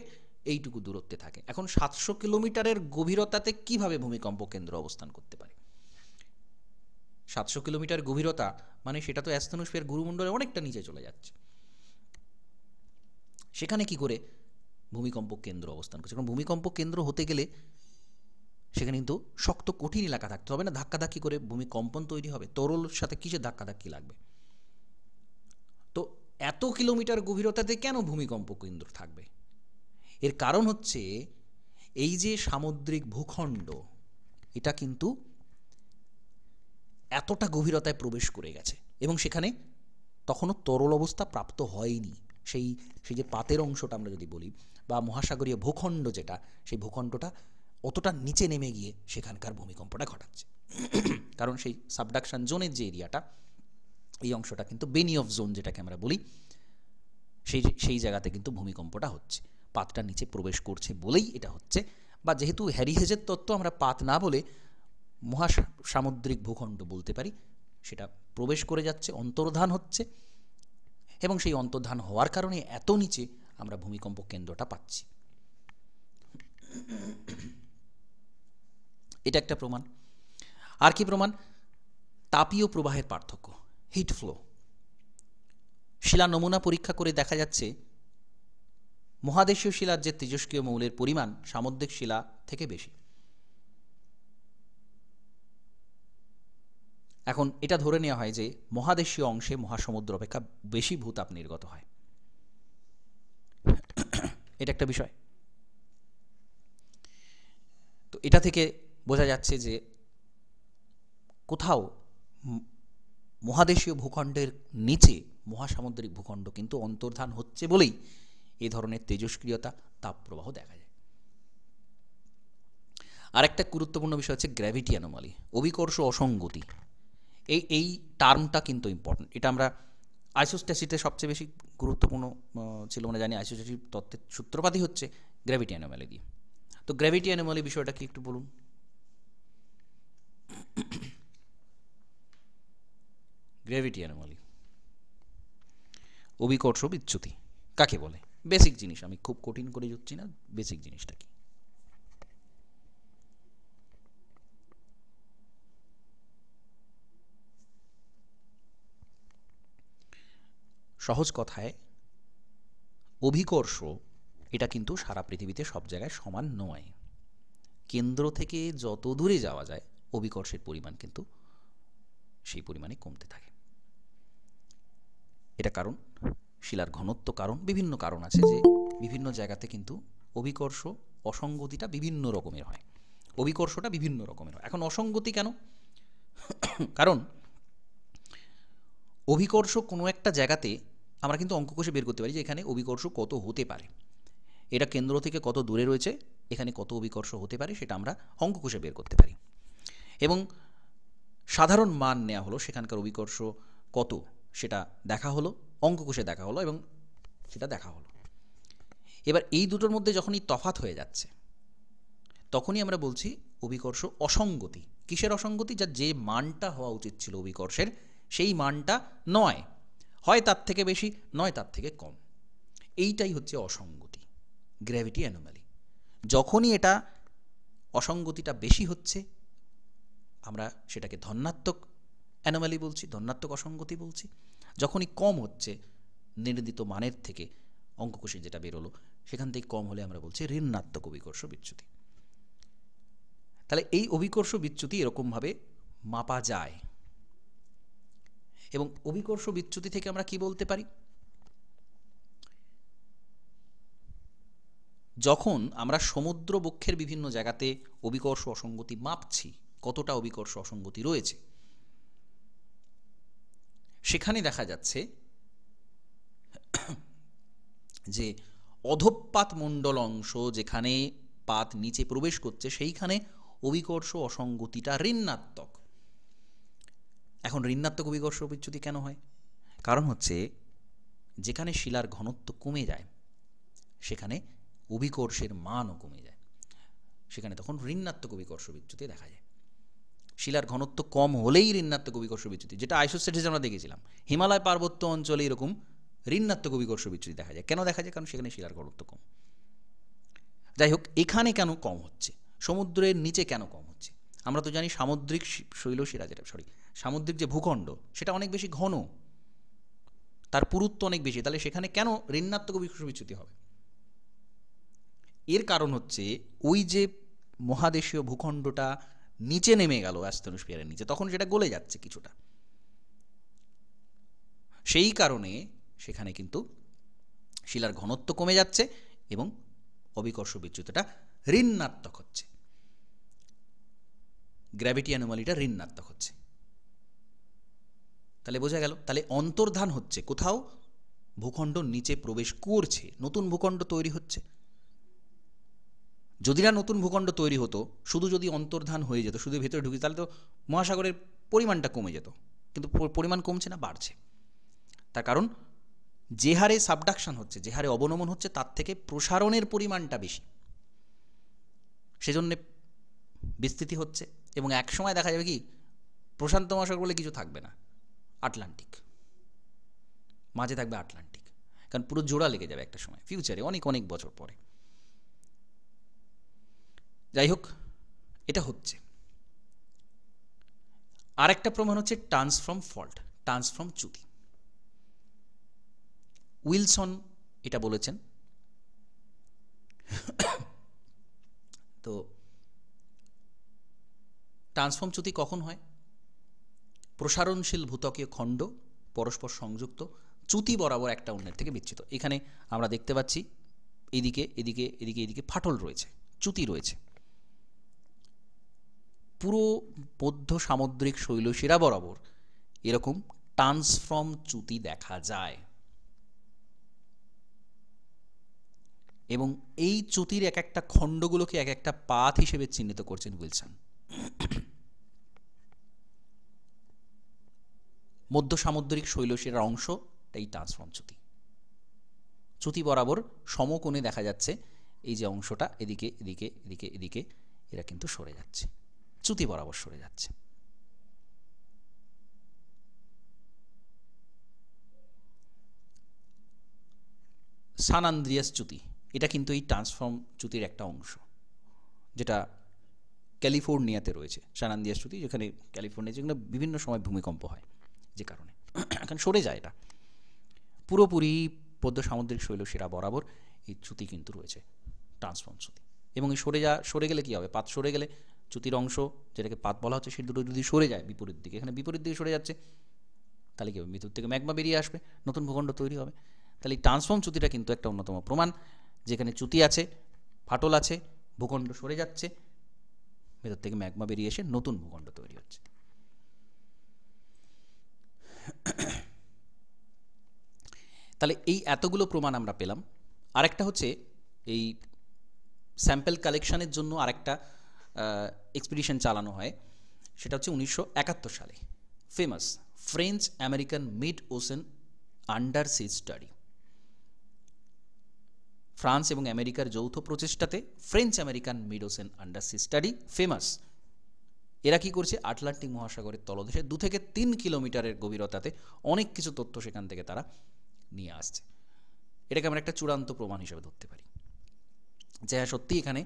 এইটুকু দূরত্বে থাকে। এখন 700 কিলোমিটারের গভীরতাতে কিভাবে ভূমিকম্প কেন্দ্র অবস্থান করতে পারে? 700 কিলোমিটার গভীরতা মানে সেটা তো অ্যাস্ট্রোস্ফিয়ার গুরুমণ্ডলে অনেকটা নিচে চলে যাচ্ছে। সেখানে কি করে ভূমিকম্প কেন্দ্র অবস্থান করছে? কারণ ভূমিকম্প কেন্দ্র হতে গেলে সেখানে কিন্তু শক্ত কঠিন এলাকা থাকতে হবে না, ধাক্কাধাক্কি করে ভূমিকম্পন তৈরি হবে। তরল সাথে কিসের ধাক্কাধাক্কি লাগবে? তো এত কিলোমিটার গভীরতাতে কেন ভূমিকম্প কেন্দ্র থাকবে? এর কারণ হচ্ছে এই যে সামুদ্রিক ভূখণ্ড, এটা কিন্তু এতটা গভীরতায় প্রবেশ করে গেছে এবং সেখানে তখনও তরল অবস্থা প্রাপ্ত হয়নি। সেই সেই যে পাতের অংশটা আমরা যদি বলি, বা মহাসাগরীয় ভূখণ্ড যেটা, সেই ভূখণ্ডটা অতটা নিচে নেমে গিয়ে সেখানকার ভূমিকম্পটা ঘটাচ্ছে। কারণ সেই সাবডাকশন জোনের যে এরিয়াটা, এই অংশটা কিন্তু বেনি অফ জোন যেটাকে আমরা বলি, সেই জায়গাতে কিন্তু ভূমিকম্পটা হচ্ছে। পাতটা নিচে প্রবেশ করছে বলেই এটা হচ্ছে। বা যেহেতু হ্যারি হেজের তত্ত্ব, আমরা পাত না বলে মহাসামুদ্রিক ভূখণ্ড বলতে পারি, সেটা প্রবেশ করে যাচ্ছে, অন্তর্ধান হচ্ছে, এবং সেই অন্তর্ধান হওয়ার কারণে এত নিচে আমরা ভূমিকম্প কেন্দ্রটা পাচ্ছি। এটা একটা প্রমাণ। আর কি প্রমাণ? তাপীয় প্রবাহের পার্থক্য, হিট ফ্লো। শিলা নমুনা পরীক্ষা করে দেখা যাচ্ছে মহাদেশীয় শিলার যে তেজস্ক্রিয় মৌলের পরিমাণ সামুদ্রিক শিলা থেকে বেশি। এখন এটা ধরে নেওয়া হয় যে মহাদেশীয় অংশে মহাসমুদ্র অপেক্ষা বেশি ভূতাপ নির্গত হয়। এটা একটা বিষয়। তো এটা থেকে বোঝা যাচ্ছে যে কোথাও মহাদেশীয় ভূখণ্ডের নিচে মহাসামুদ্রিক ভূখণ্ড কিন্তু অন্তর্ধান হচ্ছে বলেই এই ধরনের তেজস্ক্রিয়তা, তাপপ্রবাহ দেখা যায়। আরেকটা গুরুত্বপূর্ণ বিষয় হচ্ছে গ্র্যাভিটি অ্যানোমালি, অভিকর্ষ অসঙ্গতি। এই টার্মটা কিন্তু ইম্পর্টেন্ট। এটা আমরা আইসোস্ট্যাসিসে সবচেয়ে বেশি গুরুত্বপূর্ণ ছিল, আমরা জানি আইসোস্ট্যাসিস তত্ত্বের সূত্রপাতই হচ্ছে গ্র্যাভিটি অ্যানোমালি দিয়ে। তো গ্র্যাভিটি অ্যানোমালি বিষয়টা কি একটু বলুন। গ্র্যাভিটি অ্যানোমালি, অভিকর্ষ বিচ্যুতি কাকে বলে? বেসিক জিনিস, আমি খুব কঠিন করে যাচ্ছি না, বেসিক জিনিসটা কি? সহজ কথায় অভিকর্ষ এটা কিন্তু সারা পৃথিবীতে সব জায়গায় সমান নয়। কেন্দ্র থেকে যত দূরে যাওয়া যায় অভিকর্ষের পরিমাণ কিন্তু সেই পরিমাণে কমতে থাকে। এটা কারণ শিলার ঘনত্ব, কারণ বিভিন্ন কারণ আছে যে বিভিন্ন জায়গাতে কিন্তু অভিকর্ষ অসঙ্গতিটা বিভিন্ন রকমের হয়, অভিকর্ষটা বিভিন্ন রকমের হয়। এখন অসঙ্গতি কেন? কারণ অভিকর্ষ কোনো একটা জায়গাতে আমরা কিন্তু অঙ্ক কষে বের করতে পারি যে এখানে অভিকর্ষ কত হতে পারে, এটা কেন্দ্র থেকে কত দূরে রয়েছে, এখানে কত অভিকর্ষ হতে পারে, সেটা আমরা অঙ্ক কষে বের করতে পারি। এবং সাধারণ মান নেওয়া হলো, সেখানকার অভিকর্ষ কত সেটা দেখা হলো, অঙ্ক কষে দেখা হলো এবং সেটা দেখা হলো। এবার এই দুটোর মধ্যে যখনই তফাৎ হয়ে যাচ্ছে তখনই আমরা বলছি অভিকর্ষ অসঙ্গতি। কিসের অসঙ্গতি? যা যে মানটা হওয়া উচিত ছিল অভিকর্ষের সেই মানটা নয়, হয় তার থেকে বেশি, নয় তার থেকে কম। এইটাই হচ্ছে অসঙ্গতি, গ্র্যাভিটি অ্যানোমালি। যখনই এটা অসঙ্গতিটা বেশি হচ্ছে আমরা সেটাকে ধনাত্মক অ্যানোমালি বলছি, ধনাত্মক অসঙ্গতি বলছি। যখনই কম হচ্ছে নির্দিষ্ট মানের থেকে, অঙ্ক কষে যেটা বেরোলো সেখান থেকে কম হলে আমরা বলছি ঋণাত্মক অভিকর্ষ বিচ্যুতি। তাহলে এই অভিকর্ষ বিচ্যুতি এরকমভাবে মাপা যায়। এবং অভিকর্ষ বিচ্যুতি থেকে আমরা কি বলতে পারি? যখন আমরা সমুদ্র বক্ষের বিভিন্ন জায়গাতে অভিকর্ষ অসঙ্গতি মাপছি, কতটা অভিকর্ষ অসঙ্গতি রয়েছে, সেখানে দেখা যাচ্ছে যে অধঃপাত মণ্ডল অংশ যেখানে পাত নিচে প্রবেশ করছে সেইখানে অভিকর্ষ অসঙ্গতিটা ঋণাত্মক। এখন ঋণাত্মক অভিকর্ষ বিচ্যুতি কেন হয়? কারণ হচ্ছে যেখানে শিলার ঘনত্ব কমে যায় সেখানে অভিকর্ষের মানও কমে যায়, সেখানে তখন ঋণাত্মক অভিকর্ষ বিচ্যুতি দেখা যায়। শিলার ঘনত্ব কম হলেই ঋণাত্মক অভিকর্ষ বিচ্যুতি, যেটা আইসোস্ট্যাটিসে আমরা দেখেছিলাম, হিমালয় পার্বত্য অঞ্চলে এরকম ঋণাত্মক অভিকর্ষ বিচ্যুতি দেখা যায়। কেন দেখা যায়? কারণ সেখানে শিলার ঘনত্ব কম। যাই হোক, এখানে কেন কম হচ্ছে, সমুদ্রের নিচে কেন কম হচ্ছে? আমরা তো জানি সামুদ্রিক শৈলশিলা, যেটা সামুদ্রিক যে ভূখণ্ড সেটা অনেক বেশি ঘন, তার পুরুত্ব অনেক বেশি। তাহলে সেখানে কেন ঋণাত্মক অভিকর্ষ বিচ্যুতি হবে? এর কারণ হচ্ছে ওই যে মহাদেশীয় ভূখণ্ডটা নিচে নেমে গেল অ্যাস্তনোস্ফিয়ারের নিচে, তখন সেটা গলে যাচ্ছে কিছুটা। সেই কারণে সেখানে কিন্তু শিলার ঘনত্ব কমে যাচ্ছে এবং অবিকর্ষ বিচ্যুতিটা ঋণাত্মক হচ্ছে, গ্র্যাভিটি অ্যানোমালিটা ঋণাত্মক হচ্ছে। তাহলে বোঝা গেল, তাহলে অন্তর্ধান হচ্ছে, কোথাও ভূখণ্ড নিচে প্রবেশ করছে, নতুন ভূখণ্ড তৈরি হচ্ছে। যদি না নতুন ভূখণ্ড তৈরি হতো, শুধু যদি অন্তর্ধান হয়ে যেত, শুধু ভেতরে ঢুকে, তাহলে তো মহাসাগরের পরিমাণটা কমে যেত। কিন্তু পরিমাণ কমছে না, বাড়ছে। তার কারণ যে হারে সাবডাকশন হচ্ছে, যে হারে অবনমন হচ্ছে, তার থেকে প্রসারণের পরিমাণটা বেশি, সেজন্য বিস্তৃতি হচ্ছে। এবং এক সময় দেখা যাবে কি, প্রশান্ত মহাসাগর বলে কিছু থাকবে না, আটলান্টিক, মাঝে থাকবে আটলান্টিক। কারণ পুরো জোড়া লেগে যাবে একটা সময়, ফিউচারে, অনেক অনেক বছর পরে। যাই হোক, এটা হচ্ছে। আর একটা প্রমাণ হচ্ছে ট্রান্সফর্ম ফল্ট, ট্রান্সফর্ম চ্যুতি। উইলসন এটা বলেছেন। তো ট্রান্সফর্ম চ্যুতি কখন হয়? প্রসারণশীল ভূত্বকীয় খণ্ড পরস্পর সংযুক্ত, চ্যুতি বরাবর একটা অন্যের থেকে বিচ্ছিত। এখানে আমরা দেখতে পাচ্ছি এদিকে এদিকে এদিকে এদিকে ফাটল রয়েছে, চ্যুতি রয়েছে। পুরো মধ্য সামুদ্রিক শৈলশিরা বরাবর এরকম ট্রান্সফর্ম চ্যুতি দেখা যায়। এবং এই চ্যুতির এক একটা খণ্ডগুলোকে এক একটা পাত হিসেবে চিহ্নিত করছেন উইলসন। মধ্য সামুদ্রিক শৈলশিরার অংশ এই ট্রান্সফর্ম চ্যুতি। চ্যুতি বরাবর সমকোণে দেখা যাচ্ছে এই যে অংশটা, এদিকে এদিকে এদিকে এদিকে এরা কিন্তু সরে যাচ্ছে, চ্যুতি বরাবর সরে যাচ্ছে। সান আন্দ্রিয়াস চ্যুতি, এটা কিন্তু এই ট্রান্সফর্ম চ্যুতির একটা অংশ, যেটা ক্যালিফোর্নিয়াতে রয়েছে। সান আন্দ্রিয়াস চ্যুতি, যেখানে ক্যালিফোর্নিয়া, যেখানে বিভিন্ন সময় ভূমিকম্প হয়, যে কারণে এখানে সরে যায় এটা। পুরোপুরি মধ্য সামুদ্রিক শৈলশিরা বরাবর এই চ্যুতি কিন্তু রয়েছে, ট্রান্সফর্ম চ্যুতি। এবং এই সরে গেলে কী হবে? পাত সরে গেলে চ্যুতির অংশ, যেটাকে পাত বলা হচ্ছে, সেই দুটো যদি সরে যায় বিপরীত দিকে, এখানে বিপরীত দিকে সরে যাচ্ছে, তাহলে কী হবে? ভিতর থেকে ম্যাগমা বেরিয়ে আসবে, নতুন ভূখণ্ড তৈরি হবে। তাহলে এই ট্রান্সফর্ম চ্যুতিটা কিন্তু একটা অন্যতম প্রমাণ, যেখানে চ্যুতি আছে, ফাটল আছে, ভূখণ্ড সরে যাচ্ছে, ভেতর থেকে ম্যাগমা বেরিয়ে এসে নতুন ভূখণ্ড তৈরি হচ্ছে। তাহলে এই এতগুলো প্রমাণ আমরা পেলাম। আরেকটা হচ্ছে এই স্যাম্পল কালেকশনের জন্য আরেকটা এক্সপিডিশন চালানো হয়, সেটা হচ্ছে 1971 সালে, famous French American mid ocean under sea study. France এবং আমেরিকার যৌথ প্রচেষ্টাতে French American mid ocean under sea study, famous. এরা কি করছে? আটলান্টিক মহাসাগরের তলদেশে 2 থেকে 3 কিলোমিটারের গভীরতাতে অনেক কিছু তথ্য সেখান থেকে তারা নিয়ে আসছে। এটাকে আমরা একটা চূড়ান্ত প্রমাণ হিসেবে ধরতে পারি যে হ্যাঁ, সত্যি এখানে,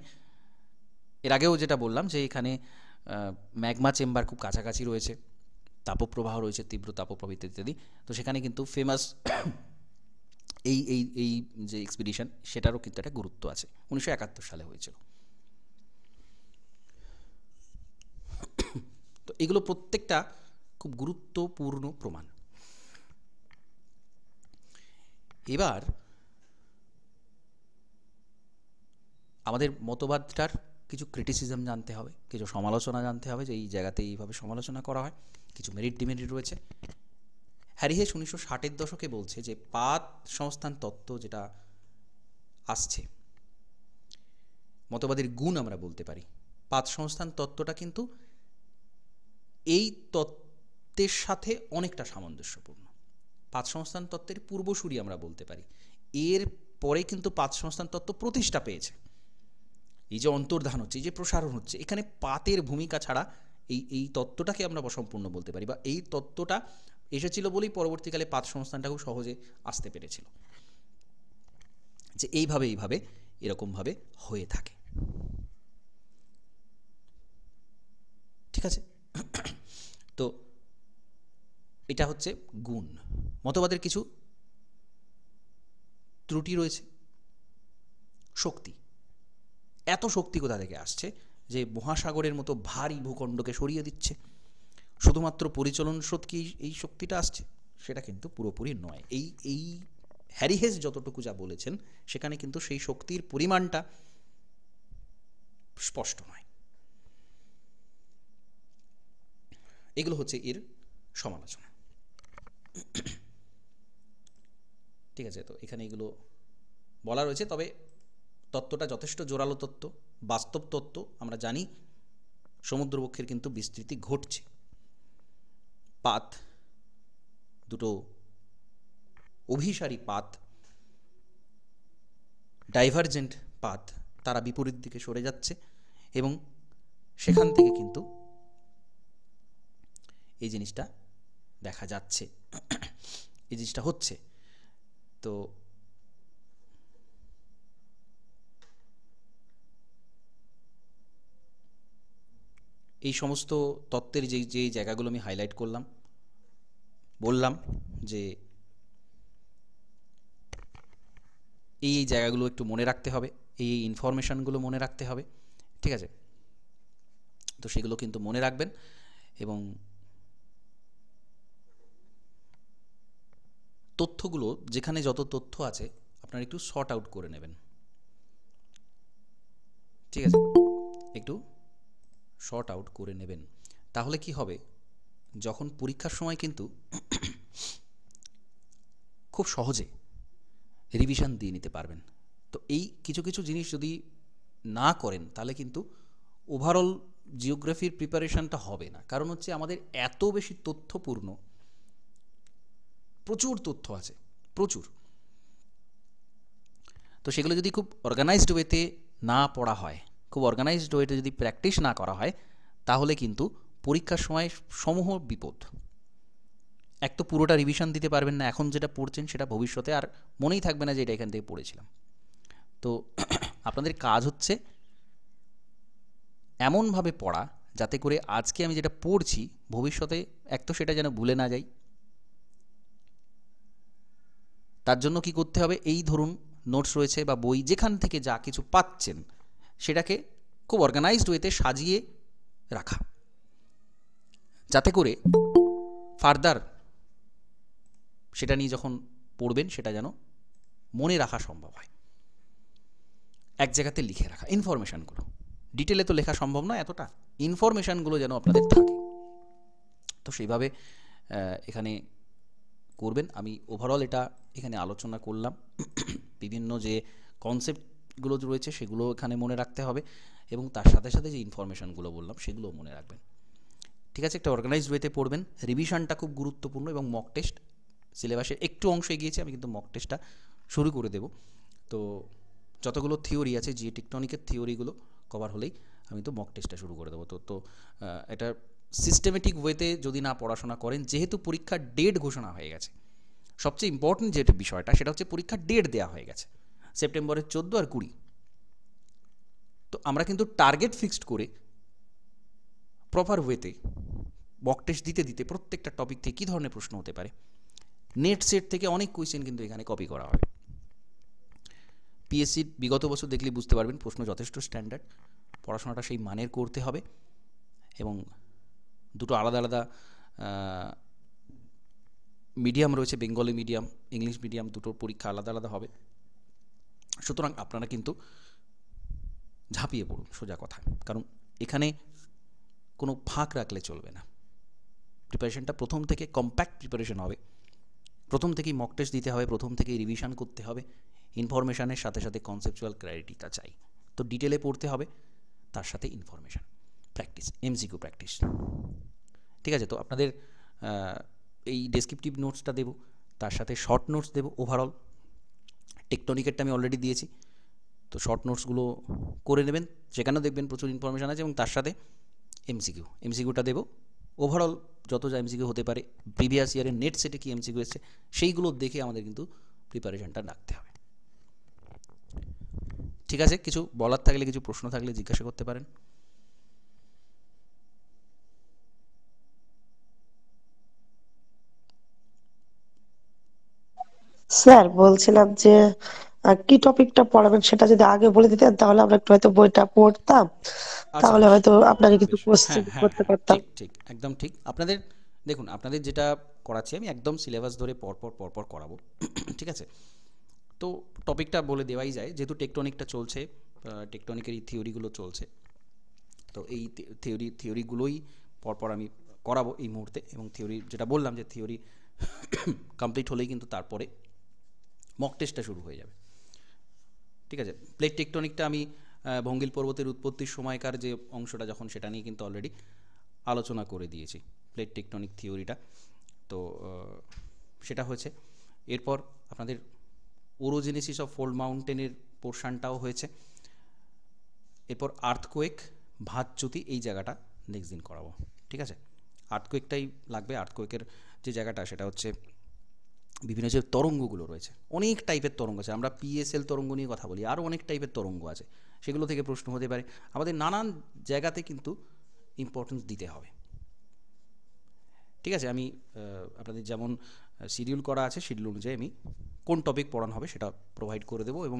এর আগেও যেটা বললাম যে এখানে ম্যাগমা চেম্বার খুব কাছাকাছি রয়েছে, তাপপ্রবাহ রয়েছে, তীব্র তাপপ্রবাহ ইত্যাদি। তো সেখানে কিন্তু ফেমাস এই এই এই যে এক্সপিডিশন, সেটারও কিন্তু একটা গুরুত্ব আছে। 1971 সালে হয়েছিল। তো এগুলো প্রত্যেকটা খুব গুরুত্বপূর্ণ প্রমাণ। এবার আমাদের মতবাদটার কিছু ক্রিটিসিজম জানতে হবে, কিছু সমালোচনা জানতে হবে, যে এই জায়গাতে এইভাবে সমালোচনা করা হয়, কিছু মেরিট ডিমেরিট রয়েছে। হ্যারি হেস 1960-এর দশকে বলছে যে পাত সংস্থান তত্ত্ব যেটা আসছে, মতবাদের গুণ আমরা বলতে পারি, পাত সংস্থান তত্ত্বটা কিন্তু এই তত্ত্বের সাথে অনেকটা সামঞ্জস্যপূর্ণ। পাত সংস্থান তত্ত্বের পূর্বসূরি আমরা বলতে পারি। এর পরে কিন্তু পাত সংস্থান তত্ত্ব প্রতিষ্ঠা পেয়েছে। এই যে অন্তর্ধান হচ্ছে, এই যে প্রসারণ হচ্ছে, এখানে পাতের ভূমিকা ছাড়া এই তত্ত্বটাকে আমরা অসম্পূর্ণ বলতে পারি, বা এই তত্ত্বটা এসেছিল বলেই পরবর্তীকালে পাত সংস্থানটা খুব সহজে আসতে পেরেছিল, যে এইভাবে এরকমভাবে হয়ে থাকে। ঠিক আছে? তো এটা হচ্ছে গুণ। মতবাদের কিছু ত্রুটি রয়েছে। শক্তি, এত শক্তি কোথা থেকে আসছে যে মহাসাগরের মতো ভারী ভূখণ্ডকে সরিয়ে দিচ্ছে? শুধুমাত্র পরিচলন স্রোত কি এই শক্তিটা আসছে? সেটা কিন্তু পুরোপুরি নয়। এই এই হ্যারি হেস যতটুকু যা বলেছেন সেখানে কিন্তু সেই শক্তির পরিমাণটা স্পষ্ট নয়। এগুলো হচ্ছে এর সমালোচনা। ঠিক আছে, তো এখানে এগুলো বলা রয়েছে, তবে তত্ত্বটা যথেষ্ট জোরালো তত্ত্ব, বাস্তব তত্ত্ব। আমরা জানি সমুদ্রবক্ষের কিন্তু বিস্তৃতি ঘটছে, পাত দুটো অভিসারী পাত, ডাইভারজেন্ট পাত, তারা বিপরীত দিকে সরে যাচ্ছে এবং সেখান থেকে কিন্তু এই জিনিসটা দেখা যাচ্ছে, এই জিনিসটা হচ্ছে। তো এই সমস্ত তত্ত্বের যে জায়গাগুলো আমি হাইলাইট করলাম, বললাম যে এই জায়গাগুলো একটু মনে রাখতে হবে, এই ইনফরমেশানগুলো মনে রাখতে হবে। ঠিক আছে, তো সেগুলো কিন্তু মনে রাখবেন এবং তথ্যগুলো, যেখানে যত তথ্য আছে আপনারা একটু শর্ট আউট করে নেবেন। ঠিক আছে, একটু শর্ট আউট করে নেবেন, তাহলে কি হবে, যখন পরীক্ষার সময় কিন্তু খুব সহজে রিভিশন দিয়ে নিতে পারবেন। তো এই কিছু কিছু জিনিস যদি না করেন তাহলে কিন্তু ওভারঅল জিওগ্রাফির প্রিপারেশনটা হবে না। কারণ হচ্ছে আমাদের এত বেশি তথ্যপূর্ণ, প্রচুর তথ্য আছে, প্রচুর। তো সেগুলো যদি খুব অর্গানাইজড ওয়েতে না পড়া হয়, খুব অর্গানাইজড ওয়েতে যদি প্র্যাকটিস না করা হয়, তাহলে কিন্তু পরীক্ষার সময় সমূহ বিপদ। এক তো পুরোটা রিভিশন দিতে পারবেন না, এখন যেটা পড়ছেন সেটা ভবিষ্যতে আর মনেই থাকবে না যে এটা এখান থেকে পড়েছিলাম। তো আপনাদের কাজ হচ্ছে এমনভাবে পড়া যাতে করে আজকে আমি যেটা পড়ছি ভবিষ্যতে এক তো সেটা যেন ভুলে না যাই। তার জন্য কি করতে হবে, এই ধরুন নোটস রয়েছে বা বই, যেখান থেকে যা কিছু পাচ্ছেন সেটাকে খুব অর্গানাইজড ওয়েতে সাজিয়ে রাখা, যাতে করে ফার্দার সেটা নিয়ে যখন পড়বেন সেটা যেন মনে রাখা সম্ভব হয়। এক জায়গাতে লিখে রাখা ইনফরমেশানগুলো, ডিটেলে তো লেখা সম্ভব নয় এতটা, ইনফরমেশানগুলো যেন আপনাদের থাকে। তো সেইভাবে এখানে করবেন। আমি ওভারঅল এটা এখানে আলোচনা করলাম, বিভিন্ন যে কনসেপ্টগুলো রয়েছে সেগুলো এখানে মনে রাখতে হবে এবং তার সাথে সাথে যে ইনফরমেশানগুলো বললাম সেগুলোও মনে রাখবেন। ঠিক আছে, একটা অর্গানাইজড ওয়েতে পড়বেন, রিভিশনটা খুব গুরুত্বপূর্ণ এবং মক টেস্ট সিলেবাসের একটু অংশ এগিয়েছে, আমি কিন্তু মক টেস্টটা শুরু করে দেব। তো যতগুলো থিওরি আছে, জিও টেকটনিকের থিওরিগুলো কভার হলেই আমি তো মক টেস্টটা শুরু করে দেবো। তো এটা সিস্টেমেটিক ওয়েতে যদি না পড়াশোনা করেন, যেহেতু পরীক্ষার ডেট ঘোষণা হয়ে গেছে, সবচেয়ে ইম্পর্টেন্ট যেটা বিষয়টা সেটা হচ্ছে পরীক্ষার ডেট দেওয়া হয়ে গেছে সেপ্টেম্বরের 14 আর 20। তো আমরা কিন্তু টার্গেট ফিক্সড করে প্রপার ওয়েতে মক টেস্ট দিতে দিতে প্রত্যেকটা টপিক থেকে কী ধরনের প্রশ্ন হতে পারে, নেট সেট থেকে অনেক কোয়েশ্চেন কিন্তু এখানে কপি করা হবে। পিএসসির বিগত বছর দেখলে বুঝতে পারবেন প্রশ্ন যথেষ্ট স্ট্যান্ডার্ড, পড়াশোনাটা সেই মানের করতে হবে এবং দুটো আলাদা আলাদা মিডিয়াম রয়েছে, বেঙ্গলি মিডিয়াম, ইংলিশ মিডিয়াম, দুটোর পরীক্ষা আলাদা আলাদা হবে। সুতরাং আপনারা কিন্তু ঝাঁপিয়ে পড়ুন, সোজা কথা, কারণ এখানে কোনো ফাঁক রাখলে চলবে না। প্রিপারেশনটা প্রথম থেকে কম্প্যাক্ট প্রিপারেশন হবে, প্রথম থেকেই মক টেস্ট দিতে হবে, প্রথম থেকেই রিভিশন করতে হবে, ইনফরমেশানের সাথে সাথে কনসেপচুয়াল ক্ল্যারিটিটা চাই। তো ডিটেলে পড়তে হবে, তার সাথে ইনফরমেশান, প্র্যাকটিস, এমসিকিউ প্র্যাকটিস। ঠিক আছে, তো আপনাদের এই ডেসক্রিপটিভ নোটসটা দেবো, তার সাথে শর্ট নোটস দেবো। ওভারঅল টেকটনিকেরটা আমি অলরেডি দিয়েছি, তো শর্ট নোটসগুলো করে নেবেন, সেখানেও দেখবেন প্রচুর ইনফরমেশান আছে এবং তার সাথে এমসিকিউটা দেবো। ওভারঅল যত যা এমসিকিউ হতে পারে, প্রিভিয়াস ইয়ারের নেট সেটে কি এমসিকিউ এসেছে সেইগুলো দেখে আমাদের কিন্তু প্রিপারেশনটা রাখতে হবে। ঠিক আছে, কিছু বলার থাকলে, কিছু প্রশ্ন থাকলে জিজ্ঞাসা করতে পারেন। স্যার বলছিলাম যে কি টপিকটা পড়াবেন সেটা যদি আগে বলে দিতেন তাহলে আমরা একটু হয়তো বইটা পড়তাম, আচ্ছা, তাহলে হয়তো আপনাকে কিছু বেশ, হ্যাঁ কোশ্চেন হ্যাঁ করতে হ্যাঁ, পারতাম। ঠিক ঠিক, একদম ঠিক। আপনাদের দেখুন, আপনাদের যেটা করাচ্ছি আমি একদম সিলেবাস ধরে পরপর করাবো। ঠিক আছে? তো টপিকটা বলে দেওয়াই যায়, যেহেতু টেকটনিকটা চলছে, টেকটনিকের এই থিওরিগুলো চলছে, তো এই থিওরিগুলোই পরপর আমি করাবো এই মুহূর্তে। এবং থিওরি যেটা বললাম যে থিওরি কমপ্লিট হলেই কিন্তু তারপরে মক টেস্টটা শুরু হয়ে যাবে। ঠিক আছে? প্লেট টেকটনিকটা আমি ভঙ্গিল পর্বতের উৎপত্তির সময়কার যে অংশটা যখন, সেটা নিয়ে কিন্তু অলরেডি আলোচনা করে দিয়েছি, প্লেট টেকটনিক থিওরিটা। তো সেটা হয়েছে। এরপর আপনাদের ওরোজেনেসিস অফ ফোল্ড মাউন্টেনের পোর্শনটাও হয়েছে। এরপর আর্থকোয়েক, ভাঁজচ্যুতি, এই জায়গাটা নেক্সট দিন করাবো। ঠিক আছে? আর্থকোয়েকটাই লাগবে। আর্থকোয়েকের যে জায়গাটা সেটা হচ্ছে বিভিন্ন যে তরঙ্গগুলো রয়েছে, অনেক টাইপের তরঙ্গ আছে। আমরা পিএসএল তরঙ্গ নিয়ে কথা বলি, আরও অনেক টাইপের তরঙ্গ আছে, সেগুলো থেকে প্রশ্ন হতে পারে। আমাদের নানান জায়গাতে কিন্তু ইম্পর্টেন্স দিতে হবে। ঠিক আছে? আমি আপনাদের যেমন শিডিউল করা আছে, শিডিউল অনুযায়ী আমি কোন টপিক পড়ানো হবে সেটা প্রোভাইড করে দেবো। এবং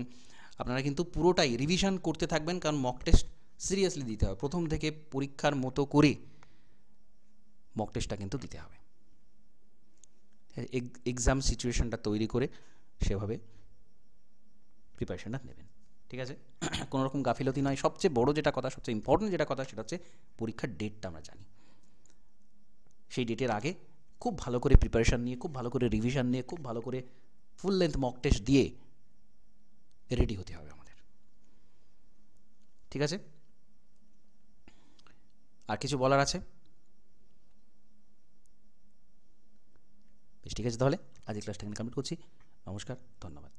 আপনারা কিন্তু পুরোটাই রিভিশন করতে থাকবেন, কারণ মক টেস্ট সিরিয়াসলি দিতে হবে। প্রথম থেকে পরীক্ষার মতো করে মক টেস্টটা কিন্তু দিতে হবে। এক্সাম সিচুয়েশনটা তৈরি করে সেভাবে প্রিপারেশনটা নেবেন। ঠিক আছে? কোনো রকম গাফিলতি নয়। সবচেয়ে বড় যেটা কথা, সবচেয়ে ইম্পর্টেন্ট যেটা কথা, সেটা হচ্ছে পরীক্ষার ডেটটা আমরা জানি। সেই ডেটের আগে খুব ভালো করে প্রিপারেশান নিয়ে, খুব ভালো করে রিভিশন নিয়ে, খুব ভালো করে ফুল লেন্থ মক টেস্ট দিয়ে রেডি হতে হবে আমাদের। ঠিক আছে? আর কিছু বলার আছে? বেশ, ঠিক আছে, তাহলে আজকের ক্লাসটা এখানে কমপ্লিট করছি। নমস্কার, ধন্যবাদ।